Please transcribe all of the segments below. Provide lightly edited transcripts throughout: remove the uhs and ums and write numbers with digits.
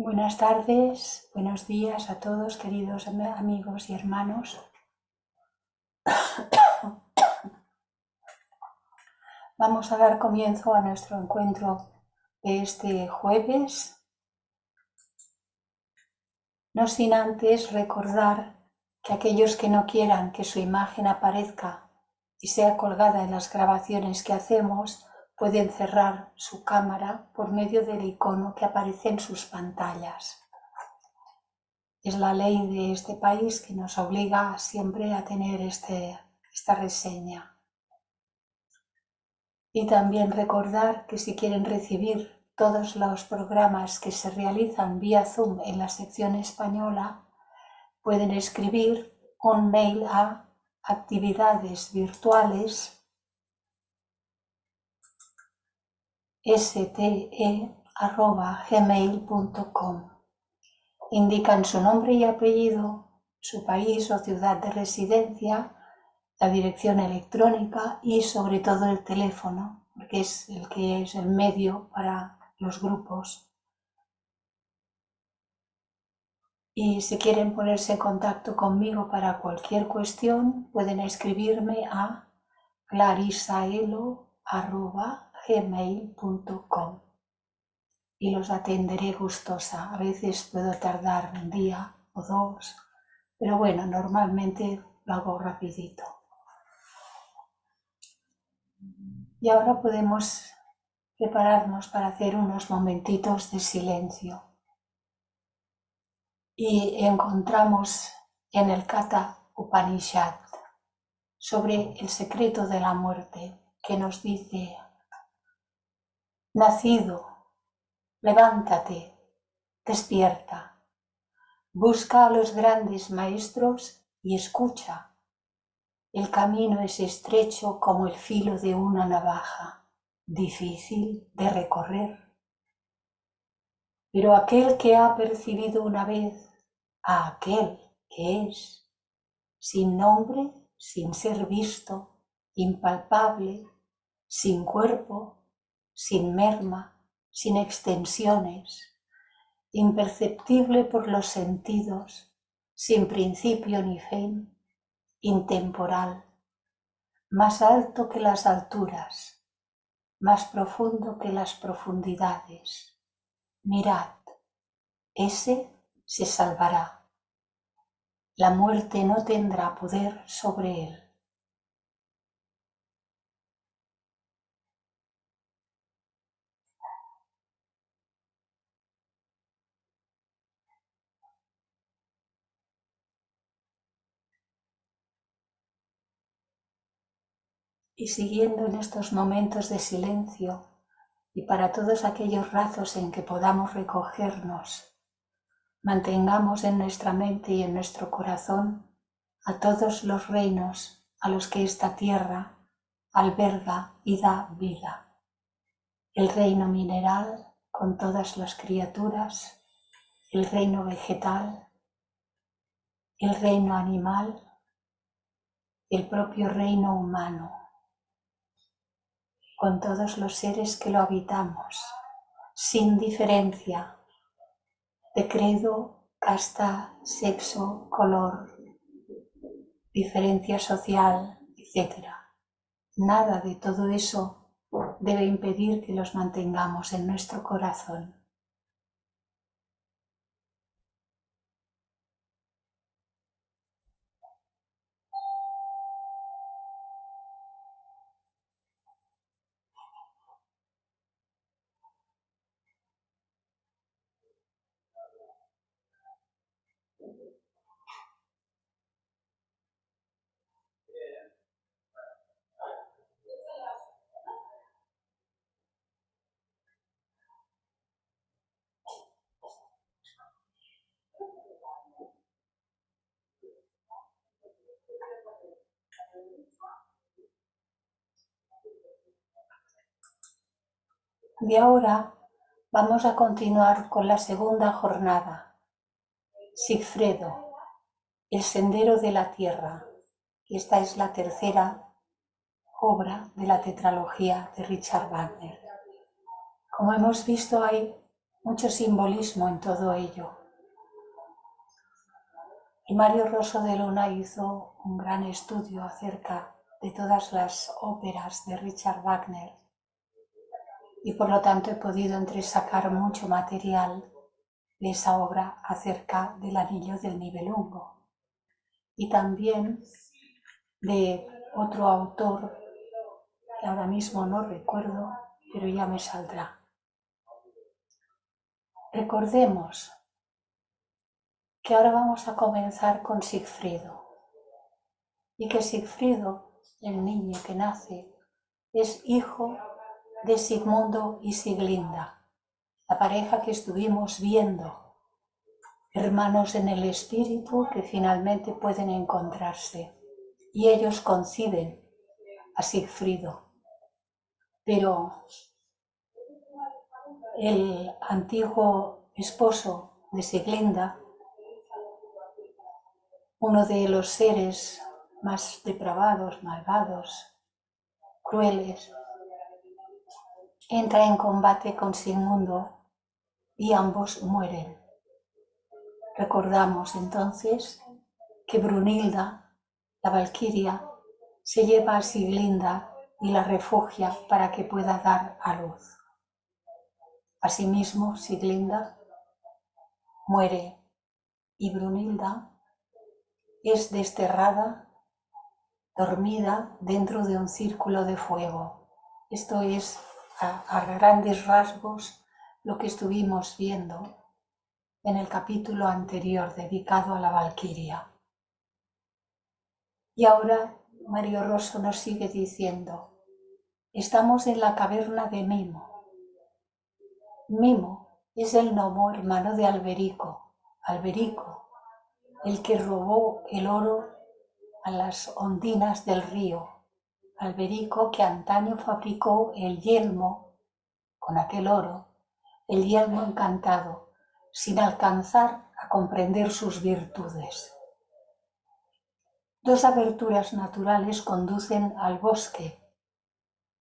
Buenas tardes, buenos días a todos, queridos amigos y hermanos. Vamos a dar comienzo a nuestro encuentro de este jueves, no sin antes recordar que aquellos que no quieran que su imagen aparezca y sea colgada en las grabaciones que hacemos, pueden cerrar su cámara por medio del icono que aparece en sus pantallas. Es la ley de este país que nos obliga siempre a tener esta reseña. Y también recordar que si quieren recibir todos los programas que se realizan vía Zoom en la sección española, pueden escribir un mail a actividadesvirtuales.ste@gmail.com. Indican su nombre y apellido, su país o ciudad de residencia, la dirección electrónica y sobre todo el teléfono, porque es el medio para los grupos. Y si quieren ponerse en contacto conmigo para cualquier cuestión, pueden escribirme a clarisaelo@gmail.com y los atenderé gustosa. A veces puedo tardar un día o dos, pero bueno, normalmente lo hago rapidito. Y ahora podemos prepararnos para hacer unos momentitos de silencio. Y encontramos en el Katha Upanishad sobre el secreto de la muerte que nos dice: nacido, levántate, despierta, busca a los grandes maestros y escucha. El camino es estrecho como el filo de una navaja, difícil de recorrer. Pero aquel que ha percibido una vez a aquel que es, sin nombre, sin ser visto, impalpable, sin cuerpo, sin merma, sin extensiones, imperceptible por los sentidos, sin principio ni fin, intemporal, más alto que las alturas, más profundo que las profundidades. Mirad, ese se salvará. La muerte no tendrá poder sobre él. Y siguiendo en estos momentos de silencio, y para todos aquellos ratos en que podamos recogernos, mantengamos en nuestra mente y en nuestro corazón a todos los reinos a los que esta tierra alberga y da vida. El reino mineral con todas las criaturas, el reino vegetal, el reino animal, el propio reino humano, con todos los seres que lo habitamos, sin diferencia de credo, casta, sexo, color, diferencia social, etc. Nada de todo eso debe impedir que los mantengamos en nuestro corazón. Y ahora vamos a continuar con la segunda jornada, Sigfredo, el sendero de la tierra. Y esta es la tercera obra de la tetralogía de Richard Wagner. Como hemos visto, hay mucho simbolismo en todo ello. Y Mario Rosso de Luna hizo un gran estudio acerca de todas las óperas de Richard Wagner y por lo tanto he podido entresacar mucho material de esa obra acerca del Anillo del Nibelungo y también de otro autor que ahora mismo no recuerdo, pero ya me saldrá. Recordemos que ahora vamos a comenzar con Sigfrido y que Sigfrido, el niño que nace, es hijo de Sigmundo y Siglinda, la pareja que estuvimos viendo, hermanos en el espíritu que finalmente pueden encontrarse y ellos conciben a Sigfrido. Pero el antiguo esposo de Siglinda, uno de los seres más depravados, malvados, crueles, entra en combate con Sigmundo y ambos mueren. Recordamos entonces que Brunilda, la valquiria, se lleva a Siglinda y la refugia para que pueda dar a luz. Asimismo, Siglinda muere y Brunilda es desterrada, dormida dentro de un círculo de fuego. Esto es a grandes rasgos lo que estuvimos viendo en el capítulo anterior dedicado a la valquiria. Y ahora Mario Rosso nos sigue diciendo, estamos en la caverna de Mimo. Mimo es el gnomo hermano de Alberico, Alberico, el que robó el oro a las ondinas del río, Alberico que antaño fabricó el yelmo con aquel oro, el yelmo encantado, sin alcanzar a comprender sus virtudes. Dos aberturas naturales conducen al bosque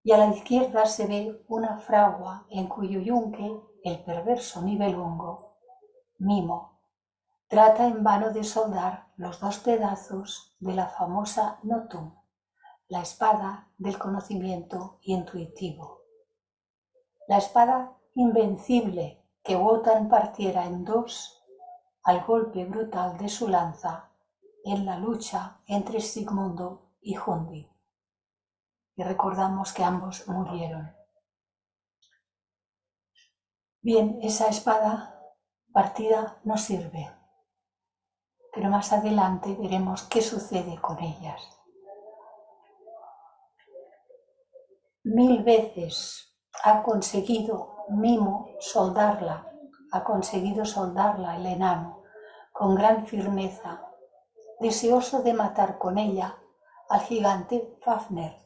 y a la izquierda se ve una fragua en cuyo yunque el perverso Nibelungo, Mimo, trata en vano de soldar los dos pedazos de la famosa Notum, la espada del conocimiento intuitivo. La espada invencible que Wotan partiera en dos al golpe brutal de su lanza en la lucha entre Sigmundo y Hundi. Y recordamos que ambos murieron. Bien, esa espada partida no sirve, pero más adelante veremos qué sucede con ellas. 1000 veces ha conseguido Mimo soldarla, el enano, con gran firmeza, deseoso de matar con ella al gigante Fafner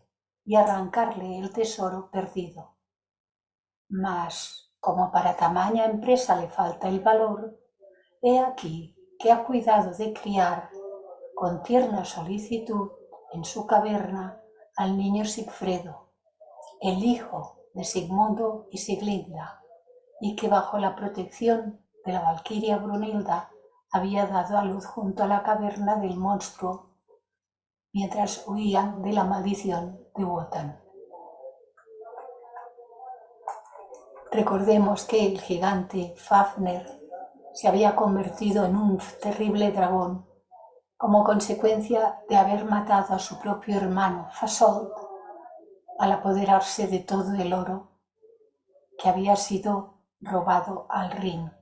y arrancarle el tesoro perdido. Mas, como para tamaña empresa le falta el valor, he aquí que ha cuidado de criar con tierna solicitud en su caverna al niño Sigfredo, el hijo de Sigmundo y Siglinda, y que bajo la protección de la valquiria Brunilda había dado a luz junto a la caverna del monstruo mientras huían de la maldición de Wotan. Recordemos que el gigante Fafner se había convertido en un terrible dragón como consecuencia de haber matado a su propio hermano Fasolt al apoderarse de todo el oro que había sido robado al Rin,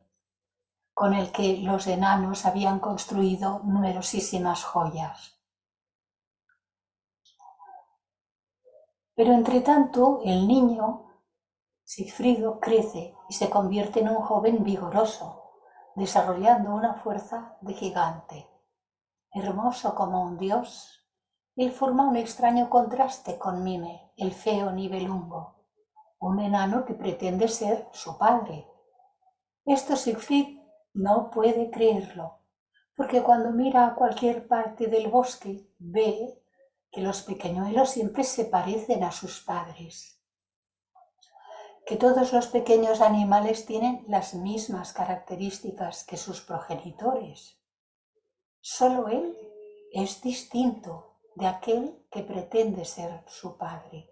con el que los enanos habían construido numerosísimas joyas. Pero entre tanto, el niño Sigfrido crece y se convierte en un joven vigoroso, desarrollando una fuerza de gigante. Hermoso como un dios, él forma un extraño contraste con Mime, el feo Nibelungo, un enano que pretende ser su padre. Esto Siegfried no puede creerlo, porque cuando mira a cualquier parte del bosque ve que los pequeñuelos siempre se parecen a sus padres, que todos los pequeños animales tienen las mismas características que sus progenitores. Solo él es distinto de aquel que pretende ser su padre.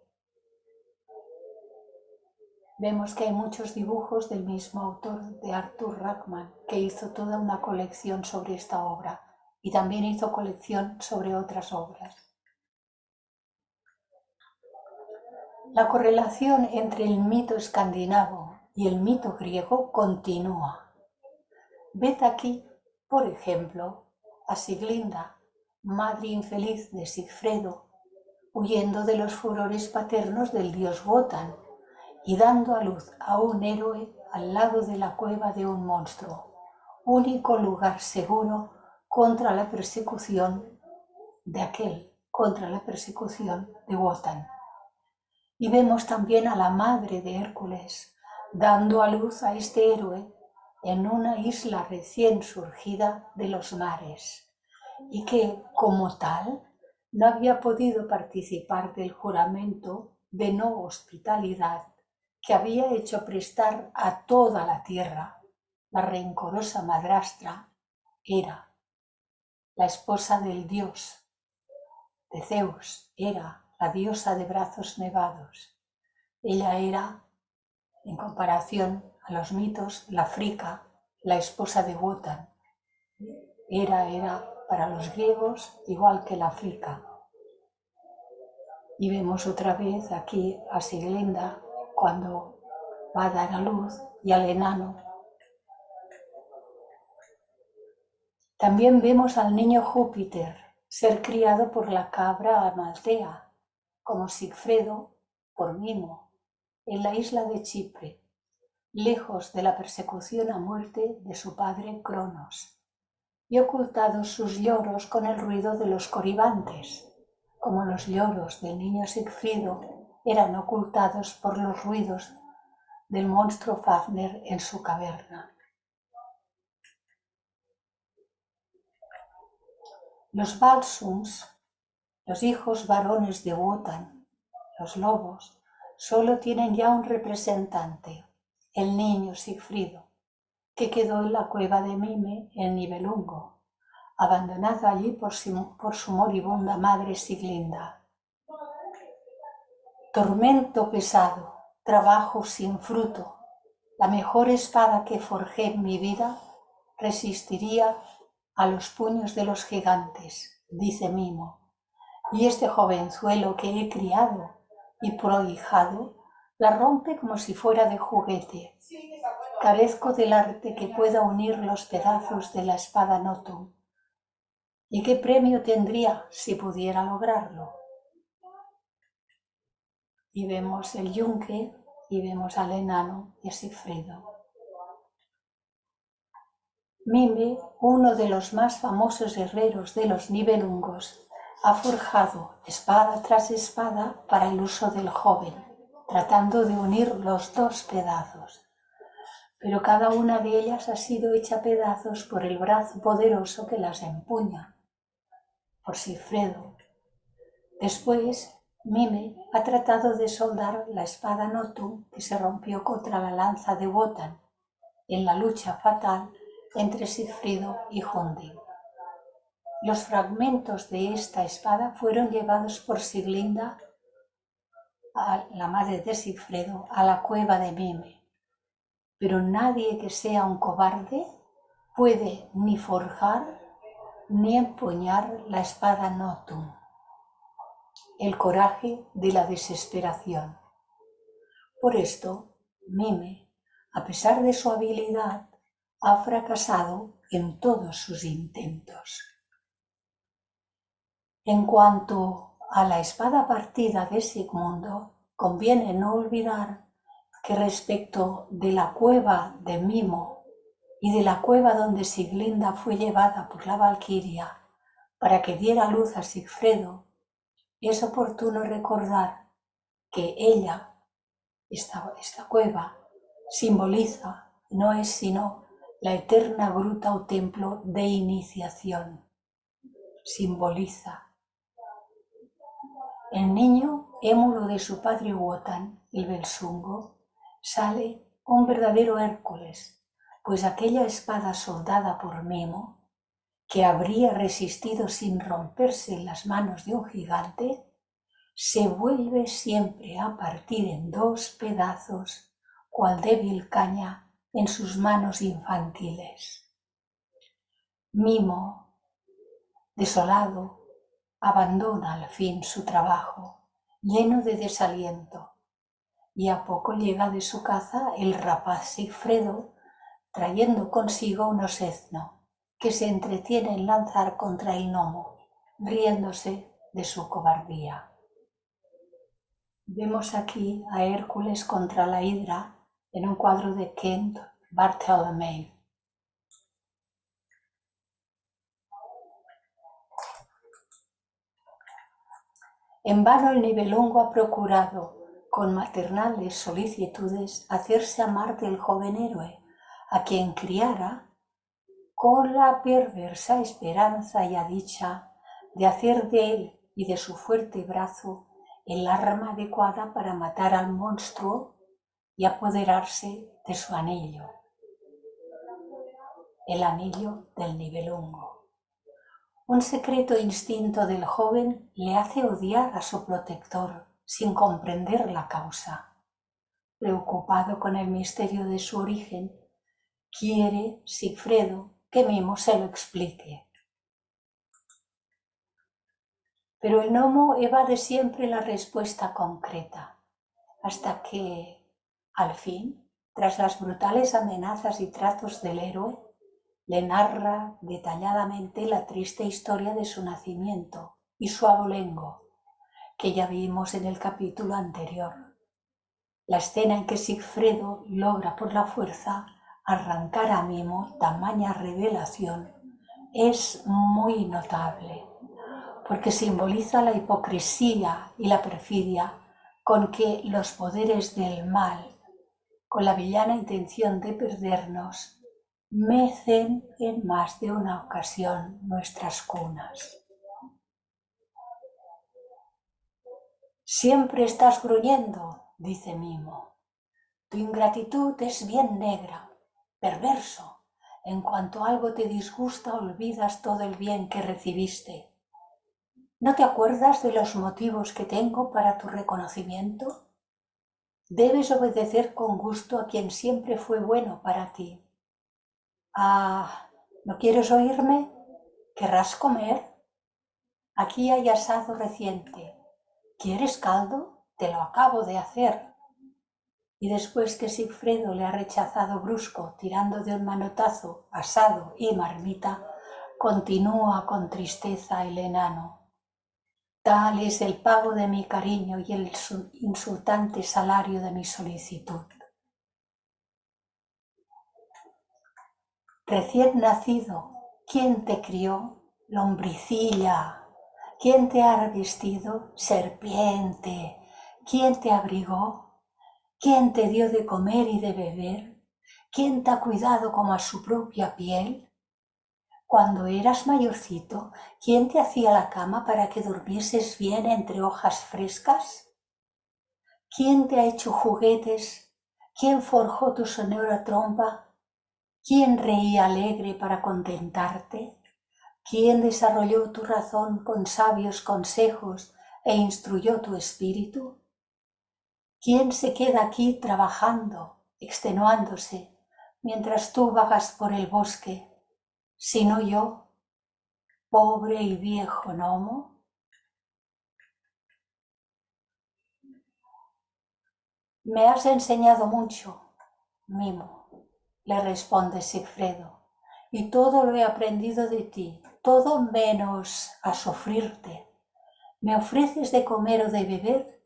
Vemos que hay muchos dibujos del mismo autor, de Arthur Rachman, que hizo toda una colección sobre esta obra y también hizo colección sobre otras obras. La correlación entre el mito escandinavo y el mito griego continúa. Ved aquí, por ejemplo, a Siglinda, madre infeliz de Sigfredo, huyendo de los furores paternos del dios Wotan y dando a luz a un héroe al lado de la cueva de un monstruo, único lugar seguro contra la persecución de Wotan. Y vemos también a la madre de Hércules dando a luz a este héroe en una isla recién surgida de los mares y que, como tal, no había podido participar del juramento de no hospitalidad que había hecho prestar a toda la tierra la rencorosa madrastra Hera, la esposa del dios de Zeus, Hera, la diosa de brazos nevados. Ella era, en comparación a los mitos, la Frica, la esposa de Wotan. Hera era para los griegos igual que la Frica. Y vemos otra vez aquí a Siglinda cuando va a dar a luz y al enano. También vemos al niño Júpiter ser criado por la cabra Amaltea, como Sigfredo por Mimo, en la isla de Chipre, lejos de la persecución a muerte de su padre Cronos, y ocultados sus lloros con el ruido de los coribantes, como los lloros del niño Sigfrido eran ocultados por los ruidos del monstruo Fafner en su caverna. Los Balsums, los hijos varones de Wotan, los lobos, solo tienen ya un representante, el niño Sigfrido, que quedó en la cueva de Mime en Nibelungo, abandonado allí por su moribunda madre Siglinda. Tormento pesado, trabajo sin fruto, la mejor espada que forjé en mi vida resistiría a los puños de los gigantes, dice Mimo, y este jovenzuelo que he criado y prohijado la rompe como si fuera de juguete. Carezco del arte que pueda unir los pedazos de la espada Notum. ¿Y qué premio tendría si pudiera lograrlo? Y vemos el yunque y vemos al enano y a Sigfrido. Mime, uno de los más famosos herreros de los Nibelungos, ha forjado espada tras espada para el uso del joven, tratando de unir los dos pedazos. Pero cada una de ellas ha sido hecha pedazos por el brazo poderoso que las empuña, por Sigfredo. Después, Mime ha tratado de soldar la espada Notum que se rompió contra la lanza de Wotan en la lucha fatal entre Sigfrido y Hunding. Los fragmentos de esta espada fueron llevados por Siglinda, la madre de Sigfredo, a la cueva de Mime. Pero nadie que sea un cobarde puede ni forjar ni empuñar la espada Notum. El coraje de la desesperación. Por esto, Mime, a pesar de su habilidad, ha fracasado en todos sus intentos. En cuanto a la espada partida de Sigmundo, conviene no olvidar que respecto de la cueva de Mimo y de la cueva donde Siglinda fue llevada por la Valquiria para que diera luz a Sigfredo, es oportuno recordar que ella, esta cueva, simboliza, no es sino la eterna gruta o templo de iniciación. Simboliza. El niño, émulo de su padre Wotan, el Belsungo, sale un verdadero Hércules, pues aquella espada soldada por Mimo, que habría resistido sin romperse en las manos de un gigante, se vuelve siempre a partir en 2 pedazos, cual débil caña en sus manos infantiles. Mimo, desolado, abandona al fin su trabajo, lleno de desaliento, y a poco llega de su caza el rapaz Sigfredo, trayendo consigo un osezno, que se entretiene en lanzar contra el gnomo, riéndose de su cobardía. Vemos aquí a Hércules contra la hidra en un cuadro de Kent Bartholomew. En vano el Nibelungo ha procurado, con maternales solicitudes, hacerse amar del joven héroe, a quien criara con la perversa esperanza y dicha de hacer de él y de su fuerte brazo el arma adecuada para matar al monstruo y apoderarse de su anillo, el anillo del Nibelungo. Un secreto instinto del joven le hace odiar a su protector sin comprender la causa. Preocupado con el misterio de su origen, quiere Sigfredo que Mimo se lo explique. Pero el gnomo evade siempre la respuesta concreta, hasta que, al fin, tras las brutales amenazas y tratos del héroe, le narra detalladamente la triste historia de su nacimiento y su abolengo, que ya vimos en el capítulo anterior. La escena en que Sigfredo logra por la fuerza arrancar a Mimo tamaña revelación es muy notable, porque simboliza la hipocresía y la perfidia con que los poderes del mal, con la villana intención de perdernos, mecen en más de una ocasión nuestras cunas. Siempre estás gruñendo, dice Mimo. Tu ingratitud es bien negra, perverso. En cuanto algo te disgusta, olvidas todo el bien que recibiste. ¿No te acuerdas de los motivos que tengo para tu reconocimiento? Debes obedecer con gusto a quien siempre fue bueno para ti. Ah, ¿no quieres oírme? ¿Querrás comer? Aquí hay asado reciente. ¿Quieres caldo? Te lo acabo de hacer. Y después que Sigfredo le ha rechazado brusco, tirando de un manotazo asado y marmita, continúa con tristeza el enano. Tal es el pago de mi cariño y el insultante salario de mi solicitud. Recién nacido, ¿quién te crió? Lombricilla. ¿Quién te ha vestido? Serpiente. ¿Quién te abrigó? ¿Quién te dio de comer y de beber? ¿Quién te ha cuidado como a su propia piel? Cuando eras mayorcito, ¿quién te hacía la cama para que durmieses bien entre hojas frescas? ¿Quién te ha hecho juguetes? ¿Quién forjó tu sonora trompa? ¿Quién reía alegre para contentarte? ¿Quién desarrolló tu razón con sabios consejos e instruyó tu espíritu? ¿Quién se queda aquí trabajando, extenuándose, mientras tú vagas por el bosque, sino yo, pobre y viejo gnomo? Me has enseñado mucho, Mimo, le responde Sigfredo, y todo lo he aprendido de ti, todo menos a sufrirte. ¿Me ofreces de comer o de beber?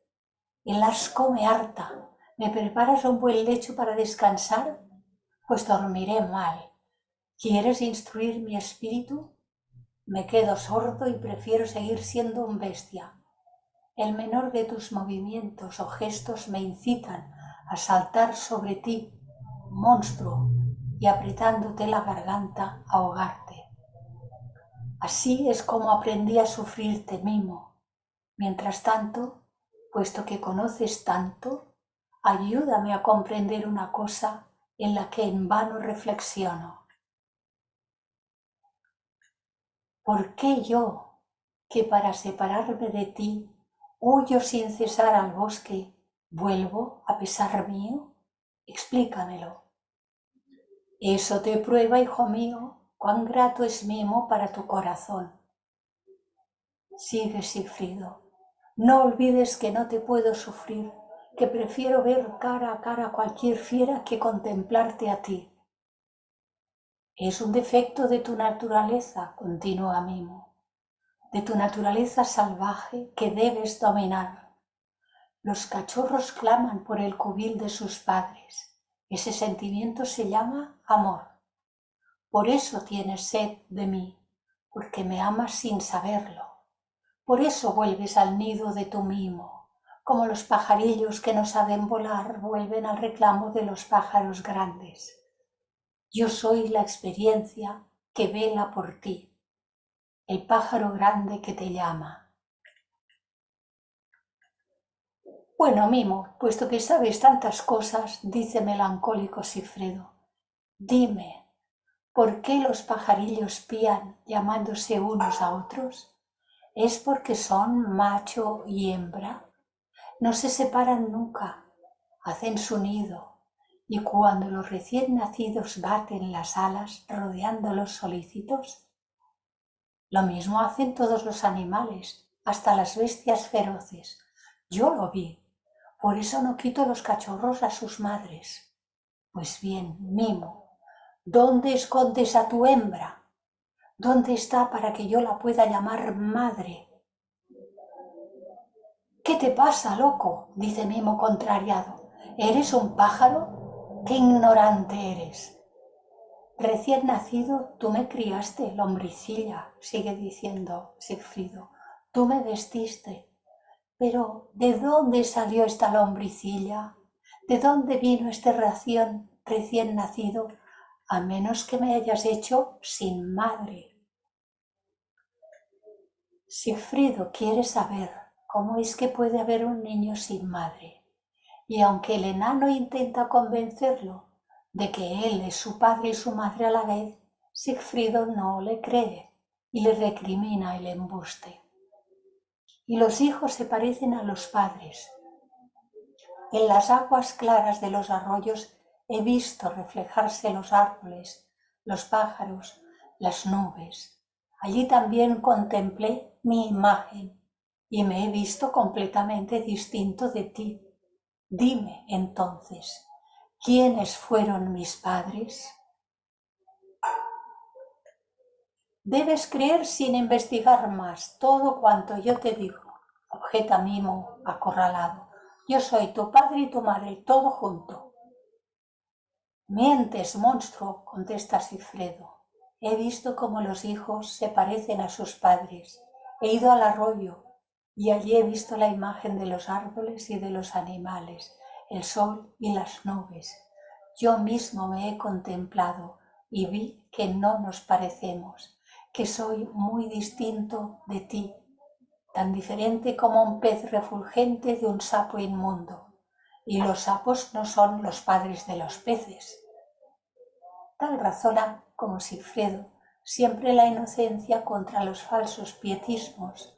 El asco me harta. ¿Me preparas un buen lecho para descansar? Pues dormiré mal. ¿Quieres instruir mi espíritu? Me quedo sordo y prefiero seguir siendo un bestia. El menor de tus movimientos o gestos me incitan a saltar sobre ti, monstruo, y apretándote la garganta, ahogarte. Así es como aprendí a sufrirte, Mimo. Mientras tanto, puesto que conoces tanto, ayúdame a comprender una cosa en la que en vano reflexiono. ¿Por qué yo, que para separarme de ti huyo sin cesar al bosque, vuelvo a pesar mío? Explícamelo. Eso te prueba, hijo mío, cuán grato es mimo para tu corazón. Sigue, Sigfrido. No olvides que no te puedo sufrir, que prefiero ver cara a cara a cualquier fiera que contemplarte a ti. Es un defecto de tu naturaleza, continúa Mimo, de tu naturaleza salvaje que debes dominar. Los cachorros claman por el cubil de sus padres. Ese sentimiento se llama amor. Por eso tienes sed de mí, porque me amas sin saberlo. Por eso vuelves al nido de tu mimo, como los pajarillos que no saben volar vuelven al reclamo de los pájaros grandes. Yo soy la experiencia que vela por ti, el pájaro grande que te llama. Bueno, Mimo, puesto que sabes tantas cosas, dice melancólico Sigfrido, dime, ¿por qué los pajarillos pían llamándose unos a otros? ¿Es porque son macho y hembra? No se separan nunca, hacen su nido, y cuando los recién nacidos baten las alas rodeándolos solícitos, lo mismo hacen todos los animales, hasta las bestias feroces. Yo lo vi, por eso no quito los cachorros a sus madres. Pues bien, Mimo, ¿dónde escondes a tu hembra? ¿Dónde está para que yo la pueda llamar madre? ¿Qué te pasa, loco?, dice Mimo contrariado. ¿Eres un pájaro? ¡Qué ignorante eres! Recién nacido tú me criaste, lombricilla, sigue diciendo Sigfrido. Tú me vestiste. Pero, ¿de dónde salió esta lombricilla? ¿De dónde vino este recién nacido? A menos que me hayas hecho sin madre. Sigfrido quiere saber cómo es que puede haber un niño sin madre. Y aunque el enano intenta convencerlo de que él es su padre y su madre a la vez, Sigfrido no le cree y le recrimina el embuste. Y los hijos se parecen a los padres. En las aguas claras de los arroyos he visto reflejarse los árboles, los pájaros, las nubes. Allí también contemplé mi imagen y me he visto completamente distinto de ti. Dime, entonces, ¿quiénes fueron mis padres? Debes creer sin investigar más todo cuanto yo te digo, objeta Mimo acorralado. Yo soy tu padre y tu madre, todo junto. Mientes, monstruo, contesta Sigfredo. He visto cómo los hijos se parecen a sus padres. He ido al arroyo y allí he visto la imagen de los árboles y de los animales, el sol y las nubes. Yo mismo me he contemplado y vi que no nos parecemos, que soy muy distinto de ti, tan diferente como un pez refulgente de un sapo inmundo. Y los sapos no son los padres de los peces. Tal razona como Sigfredo siempre la inocencia contra los falsos pietismos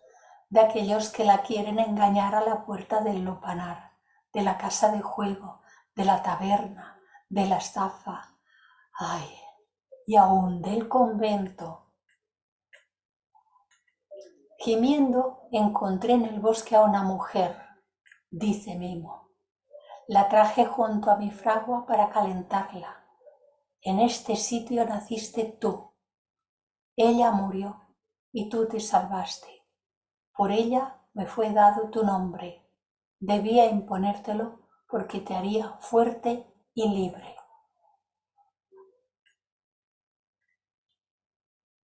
de aquellos que la quieren engañar a la puerta del lupanar, de la casa de juego, de la taberna, de la estafa, ay, y aún del convento. Gimiendo encontré en el bosque a una mujer, dice Mimo. La traje junto a mi fragua para calentarla. En este sitio naciste tú. Ella murió y tú te salvaste. Por ella me fue dado tu nombre. Debía imponértelo porque te haría fuerte y libre.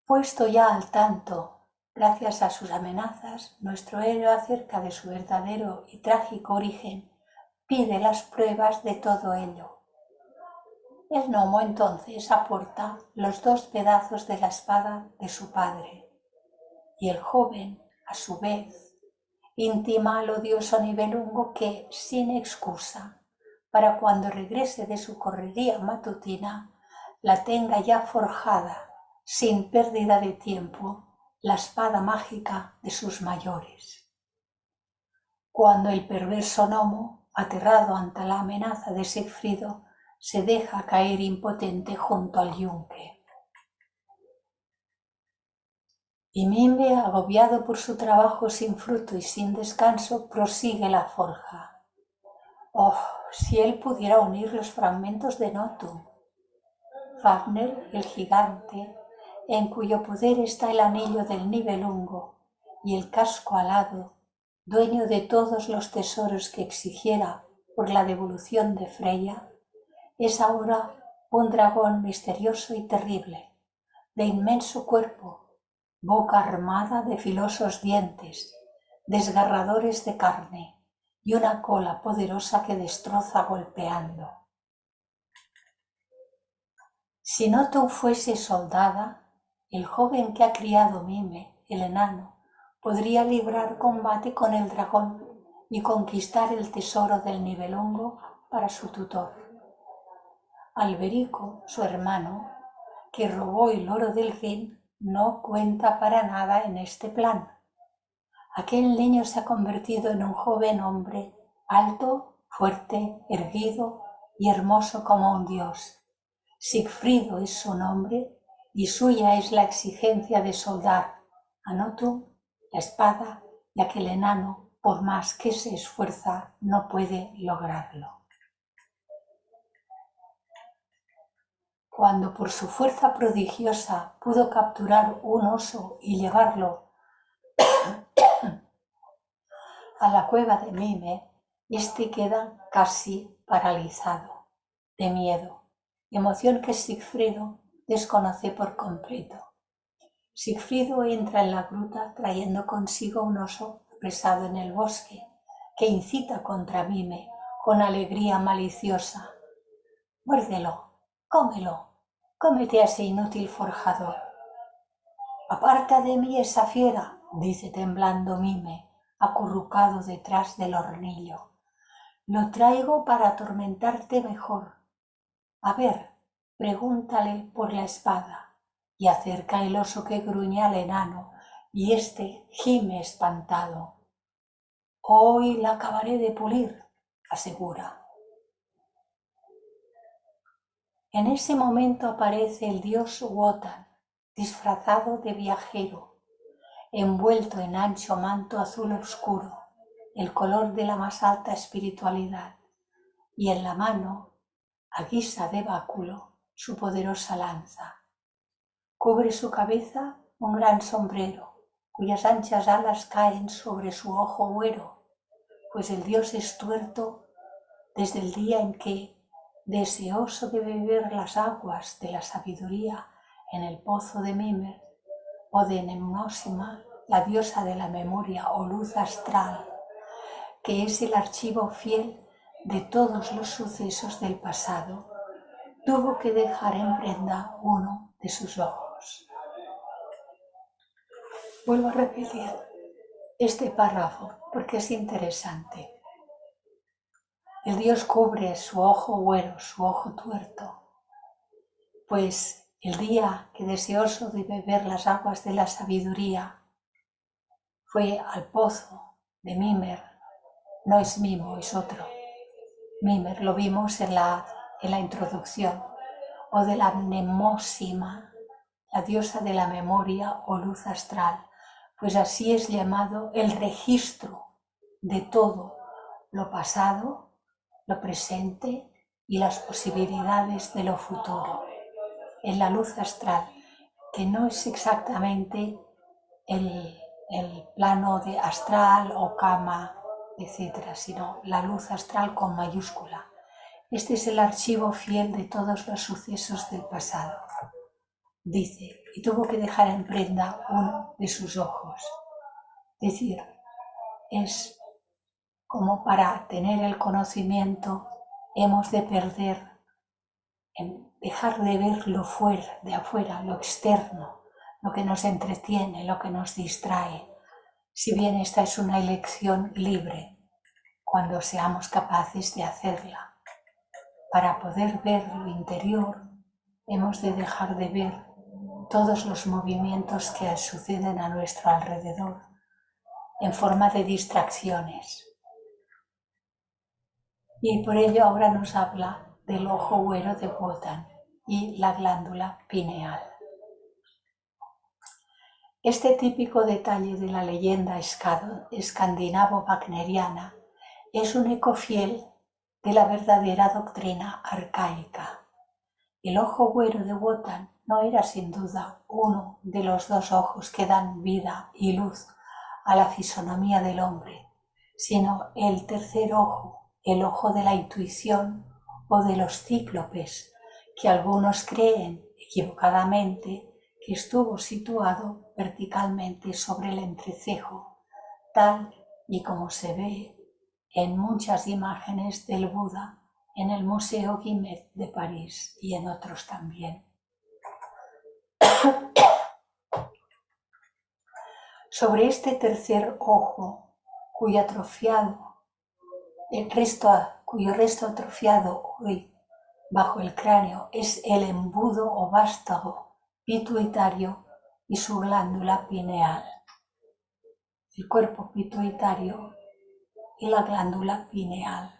Puesto ya al tanto, gracias a sus amenazas, nuestro héroe acerca de su verdadero y trágico origen, pide las pruebas de todo ello. El gnomo entonces aporta los 2 pedazos de la espada de su padre, y el joven, a su vez, intima al odioso nivelungo que, sin excusa, para cuando regrese de su correría matutina, la tenga ya forjada, sin pérdida de tiempo, la espada mágica de sus mayores. Cuando el perverso gnomo, aterrado ante la amenaza de Sigfrido, se deja caer impotente junto al yunque. Y Mime, agobiado por su trabajo sin fruto y sin descanso, prosigue la forja. Oh, si él pudiera unir los fragmentos de Notu. Fafner, el gigante, en cuyo poder está el anillo del Nibelungo y el casco alado, dueño de todos los tesoros que exigiera por la devolución de Freya, es ahora un dragón misterioso y terrible, de inmenso cuerpo, boca armada de filosos dientes, desgarradores de carne y una cola poderosa que destroza golpeando. Si Notu fuese soldada, el joven que ha criado Mime, el enano, podría librar combate con el dragón y conquistar el tesoro del Nibelungo para su tutor. Alberico, su hermano, que robó el oro del Rin, no cuenta para nada en este plan. Aquel niño se ha convertido en un joven hombre, alto, fuerte, erguido y hermoso como un dios. Sigfrido es su nombre y suya es la exigencia de soldar a Notu, la espada, y aquel enano, por más que se esfuerza, no puede lograrlo. Cuando por su fuerza prodigiosa pudo capturar un oso y llevarlo a la cueva de Mime, este queda casi paralizado de miedo, emoción que Sigfrido desconoce por completo. Sigfrido entra en la gruta trayendo consigo un oso apresado en el bosque, que incita contra Mime con alegría maliciosa. Muérdelo, cómelo, cómete a ese inútil forjador. Aparta de mí esa fiera, dice temblando Mime, acurrucado detrás del hornillo. Lo traigo para atormentarte mejor. A ver, pregúntale por la espada. Y acerca el oso que gruñe al enano, y éste gime espantado. Hoy la acabaré de pulir, asegura. En ese momento aparece el dios Wotan, disfrazado de viajero, envuelto en ancho manto azul oscuro, el color de la más alta espiritualidad, y en la mano, a guisa de báculo, su poderosa lanza. Cubre su cabeza un gran sombrero, cuyas anchas alas caen sobre su ojo güero, pues el dios es tuerto desde el día en que, deseoso de beber las aguas de la sabiduría en el pozo de Mimer, o de Mnemósima, la diosa de la memoria o luz astral, que es el archivo fiel de todos los sucesos del pasado, tuvo que dejar en prenda uno de sus ojos. Vuelvo a repetir este párrafo porque es interesante. El dios cubre su ojo güero, su ojo tuerto, pues el día que deseoso de beber las aguas de la sabiduría fue al pozo de Mimer, no es Mimo, es otro. Mimer lo vimos en la introducción, o de la Mnemósima, la diosa de la memoria o luz astral, pues así es llamado el registro de todo lo pasado, lo presente y las posibilidades de lo futuro. En la luz astral, que no es exactamente el plano de astral o kama, etcétera, sino la luz astral con mayúscula. Este es el archivo fiel de todos los sucesos del pasado. Dice, y tuvo que dejar en prenda uno de sus ojos. Es decir, es como para tener el conocimiento hemos de perder, dejar de ver lo fuera, de afuera, lo externo, lo que nos entretiene, lo que nos distrae, si bien esta es una elección libre, cuando seamos capaces de hacerla. para poder ver lo interior, hemos de dejar de ver todos los movimientos que suceden a nuestro alrededor en forma de distracciones. Y por ello ahora nos habla del ojo güero de Wotan y la glándula pineal. Este típico detalle de la leyenda escandinavo-wagneriana es un eco fiel de la verdadera doctrina arcaica. El ojo güero de Wotan no era sin duda uno de los dos ojos que dan vida y luz a la fisonomía del hombre, sino el tercer ojo, el ojo de la intuición o de los cíclopes, que algunos creen equivocadamente que estuvo situado verticalmente sobre el entrecejo, tal y como se ve en muchas imágenes del Buda en el Museo Guimet de París y en otros también. Sobre este tercer ojo, cuyo resto atrofiado hoy bajo el cráneo es el embudo o vástago pituitario y su glándula pineal. El cuerpo pituitario y la glándula pineal.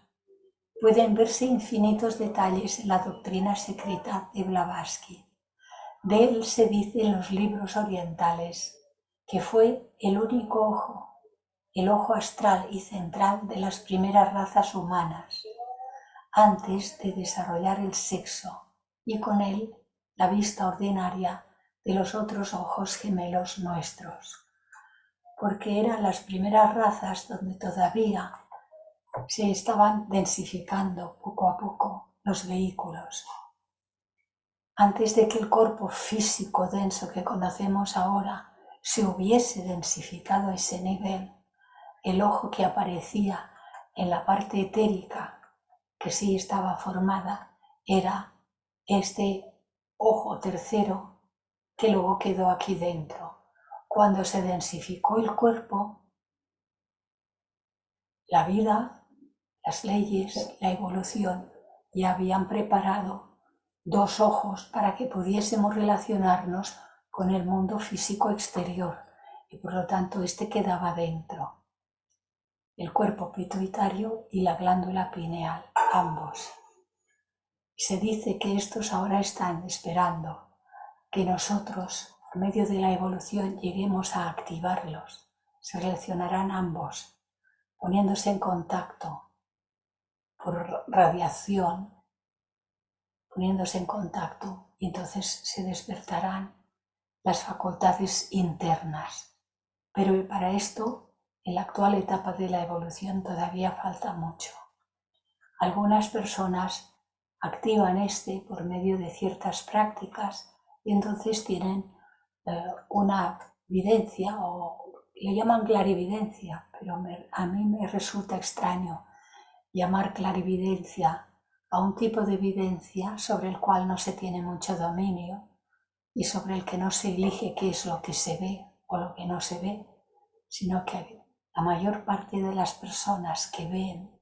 Pueden verse infinitos detalles en la doctrina secreta de Blavatsky. De él se dice en los libros orientales que fue el único ojo, el ojo astral y central de las primeras razas humanas, antes de desarrollar el sexo, y con él la vista ordinaria de los otros ojos gemelos nuestros, porque eran las primeras razas donde todavía se estaban densificando poco a poco los vehículos. Antes de que el cuerpo físico denso que conocemos ahora se hubiese densificado a ese nivel, el ojo que aparecía en la parte etérica, que sí estaba formada, era este ojo tercero que luego quedó aquí dentro. Cuando se densificó el cuerpo, la vida, las leyes, la evolución ya habían preparado dos ojos para que pudiésemos relacionarnos con el mundo físico exterior y por lo tanto este quedaba dentro. El cuerpo pituitario y la glándula pineal, ambos. Se dice que estos ahora están esperando que nosotros, por medio de la evolución, lleguemos a activarlos. Se relacionarán ambos, poniéndose en contacto por radiación, poniéndose en contacto, y entonces se despertarán las facultades internas. Pero para esto, en la actual etapa de la evolución todavía falta mucho. Algunas personas activan por medio de ciertas prácticas y entonces tienen una videncia, o le llaman clarividencia, pero a mí me resulta extraño llamar clarividencia a un tipo de evidencia sobre el cual no se tiene mucho dominio y sobre el que no se elige qué es lo que se ve o lo que no se ve, sino que la mayor parte de las personas que ven,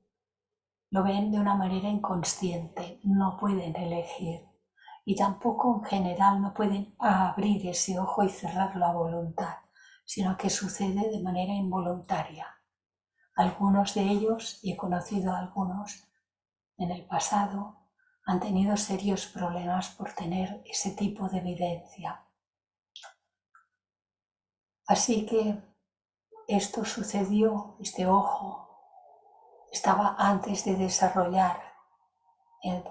lo ven de una manera inconsciente, no pueden elegir y tampoco en general no pueden abrir ese ojo y cerrarlo a voluntad, sino que sucede de manera involuntaria. Algunos de ellos, y he conocido a algunos en el pasado, han tenido serios problemas por tener ese tipo de evidencia. Así que esto sucedió, este ojo estaba antes de desarrollar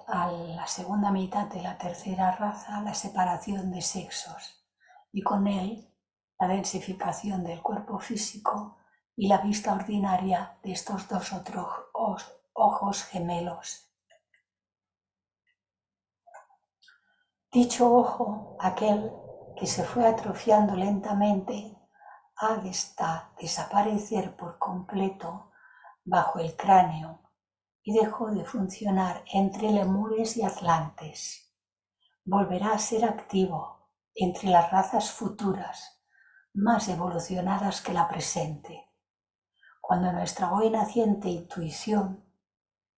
a la segunda mitad de la tercera raza la separación de sexos y con él la densificación del cuerpo físico y la vista ordinaria de estos dos otros ojos gemelos. Dicho ojo, aquel que se fue atrofiando lentamente, hasta desaparecer por completo bajo el cráneo y dejó de funcionar entre lemures y atlantes. Volverá a ser activo entre las razas futuras, más evolucionadas que la presente, cuando nuestra hoy naciente intuición,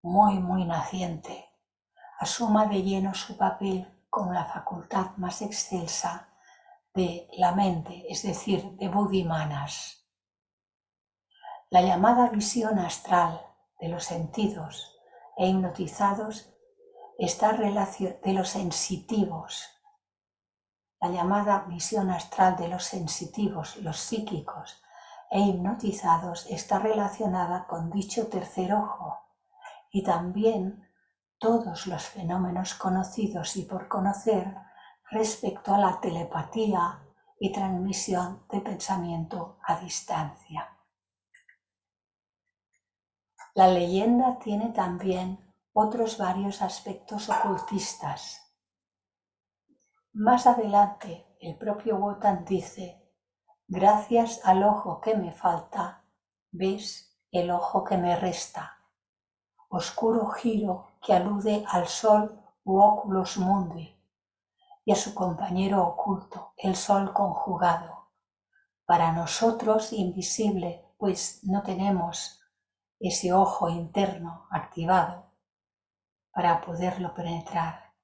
muy naciente, asuma de lleno su papel como la facultad más excelsa de la mente, es decir, de Buddhimanas. La llamada visión astral de los sentidos e hipnotizados está de los sensitivos. La llamada visión astral de los sensitivos, los psíquicos e hipnotizados está relacionada con dicho tercer ojo y también todos los fenómenos conocidos y por conocer respecto a la telepatía y transmisión de pensamiento a distancia. La leyenda tiene también otros varios aspectos ocultistas. Más adelante, el propio Wotan dice: gracias al ojo que me falta, ves el ojo que me resta. Oscuro giro que alude al sol u oculus mundi y a su compañero oculto, el sol conjugado. Para nosotros invisible, pues no tenemos ese ojo interno activado para poderlo penetrar.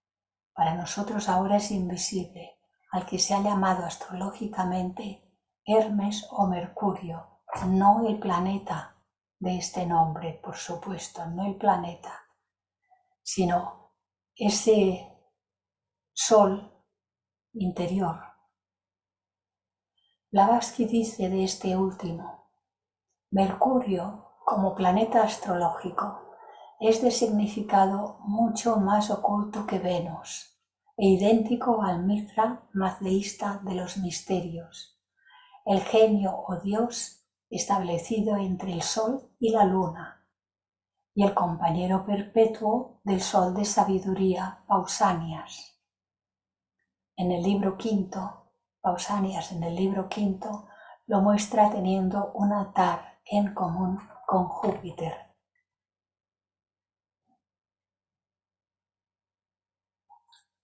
Para nosotros ahora es invisible, al que se ha llamado astrológicamente Hermes o Mercurio, no el planeta de este nombre, por supuesto, no el planeta, sino ese sol interior. Blavatsky dice de este último: Mercurio, como planeta astrológico, es de significado mucho más oculto que Venus e idéntico al Mitra mazdeísta de los misterios, el genio o Dios establecido entre el Sol y la Luna, y el compañero perpetuo del Sol de sabiduría, Pausanias. En el libro quinto, Pausanias en el libro quinto lo muestra teniendo un altar en común con Júpiter.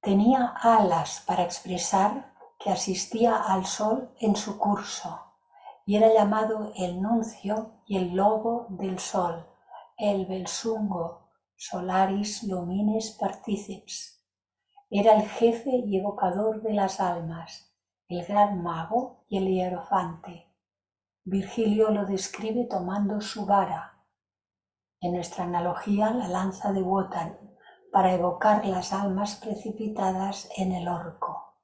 Tenía alas para expresar que asistía al sol en su curso y era llamado el nuncio y el lobo del sol, el belsungo, solaris lumines particips. Era el jefe y evocador de las almas, el gran mago y el hierofante. Virgilio lo describe tomando su vara. En nuestra analogía, la lanza de Wotan, para evocar las almas precipitadas en el orco.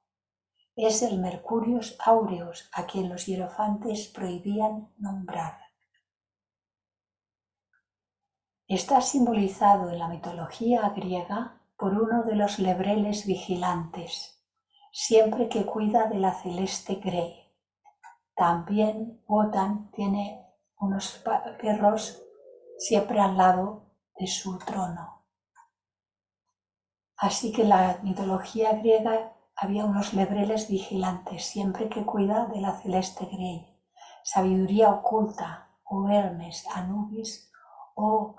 Es el Mercurius Aureus a quien los hierofantes prohibían nombrar. Está simbolizado en la mitología griega por uno de los lebreles vigilantes, siempre que cuida de la celeste Grey. También Wotan tiene unos perros siempre al lado de su trono. Así que en la mitología griega había unos lebreles vigilantes, siempre que cuida de la celeste Grey, sabiduría oculta, o Hermes, Anubis, o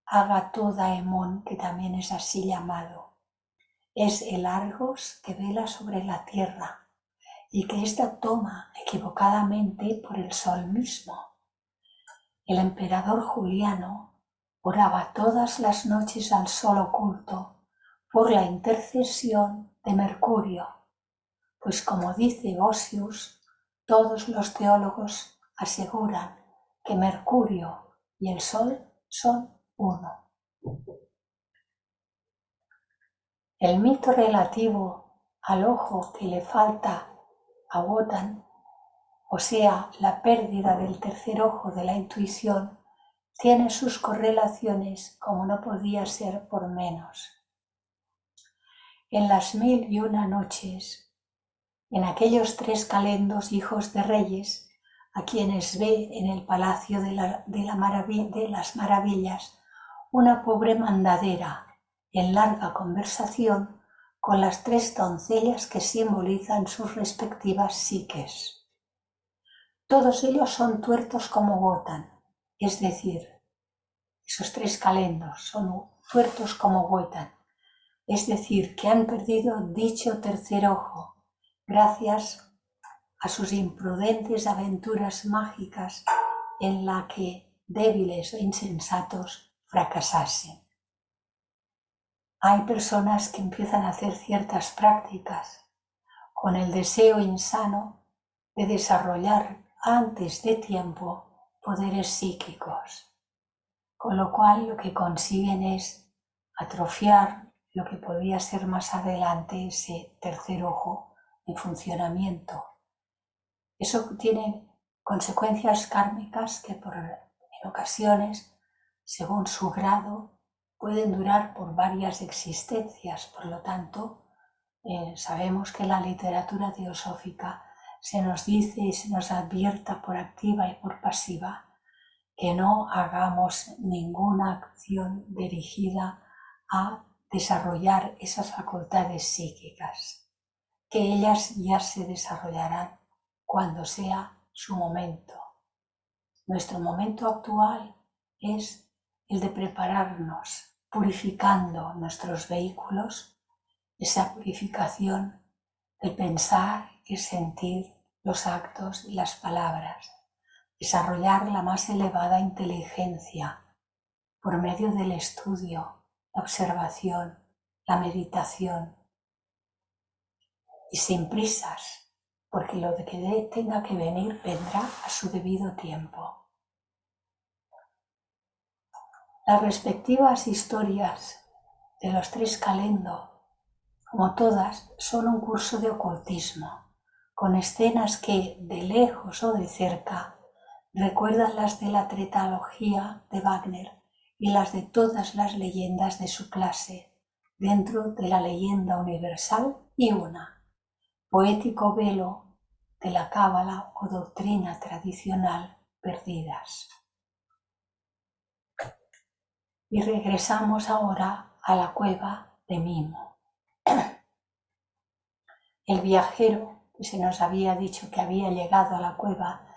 Agatodaemon, que también es así llamado. Es el Argos que vela sobre la tierra y que ésta toma equivocadamente por el sol mismo. El emperador Juliano oraba todas las noches al sol oculto por la intercesión de Mercurio, pues como dice Bosius, todos los teólogos aseguran que Mercurio y el Sol son uno. El mito relativo al ojo que le falta a Wotan, o sea, la pérdida del tercer ojo de la intuición, tiene sus correlaciones como no podía ser por menos. En las 1001 noches, en aquellos 3 calendos hijos de reyes, a quienes ve en el palacio de las maravillas, una pobre mandadera en larga conversación con las 3 doncellas que simbolizan sus respectivas psiques. Todos ellos son tuertos como Wotan, es decir, esos 3 calendos son tuertos como Wotan, es decir, que han perdido dicho tercer ojo, gracias a sus imprudentes aventuras mágicas en la que débiles e insensatos fracasasen. Hay personas que empiezan a hacer ciertas prácticas con el deseo insano de desarrollar antes de tiempo poderes psíquicos, con lo cual lo que consiguen es atrofiar lo que podría ser más adelante ese tercer ojo en funcionamiento. Eso tiene consecuencias kármicas que en ocasiones, según su grado, pueden durar por varias existencias. Por lo tanto, sabemos que en la literatura teosófica se nos dice y se nos advierta por activa y por pasiva que no hagamos ninguna acción dirigida a desarrollar esas facultades psíquicas, que ellas ya se desarrollarán cuando sea su momento. Nuestro momento actual es el de prepararnos, purificando nuestros vehículos, esa purificación del pensar y sentir, los actos y las palabras, desarrollar la más elevada inteligencia por medio del estudio, la observación, la meditación, y sin prisas, porque lo que tenga que venir vendrá a su debido tiempo. Las respectivas historias de los tres Calendo, como todas, son un curso de ocultismo, con escenas que, de lejos o de cerca, recuerdan las de la tetralogía de Wagner y las de todas las leyendas de su clase, dentro de la leyenda universal y una, poético velo de la cábala o doctrina tradicional perdidas. Y regresamos ahora a la cueva de Mimo. El viajero, que se nos había dicho que había llegado a la cueva,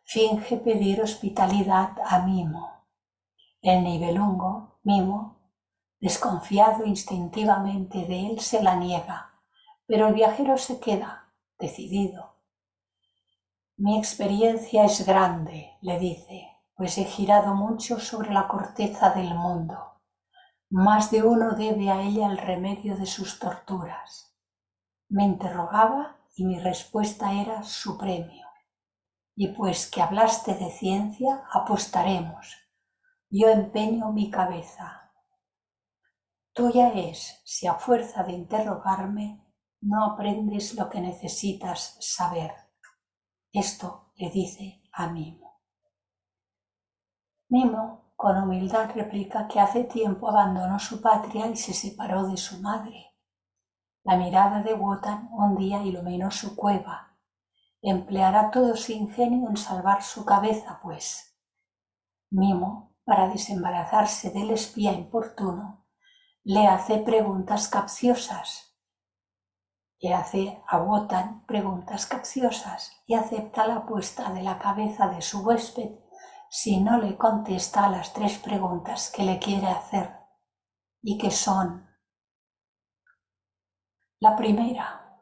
finge pedir hospitalidad a Mimo. El nivelungo, Mimo, desconfiado instintivamente de él, se la niega, pero el viajero se queda, decidido. Mi experiencia es grande, le dice, pues he girado mucho sobre la corteza del mundo. Más de uno debe a ella el remedio de sus torturas. Me interrogaba y mi respuesta era su premio. Y pues que hablaste de ciencia, apostaremos. Yo empeño mi cabeza. Tuya es, si a fuerza de interrogarme no aprendes lo que necesitas saber. Esto le dice a Mimo. Mimo, con humildad, replica que hace tiempo abandonó su patria y se separó de su madre. La mirada de Wotan un día iluminó su cueva. Empleará todo su ingenio en salvar su cabeza, pues. Mimo, para desembarazarse del espía importuno, le hace preguntas capciosas. Le hace a Wotan preguntas capciosas y acepta la apuesta de la cabeza de su huésped si no le contesta a las 3 preguntas que le quiere hacer, y que son: la primera,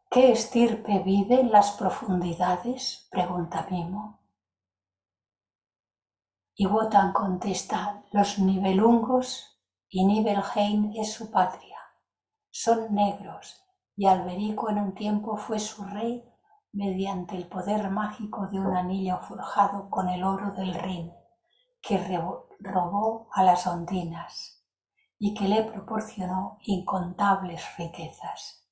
¿qué estirpe vive en las profundidades?, pregunta Mimo. Y Wotan contesta: los Nibelungos, y Nibelheim es su patria. Son negros, y Alberico en un tiempo fue su rey mediante el poder mágico de un anillo forjado con el oro del Rin, que robó a las ondinas y que le proporcionó incontables riquezas.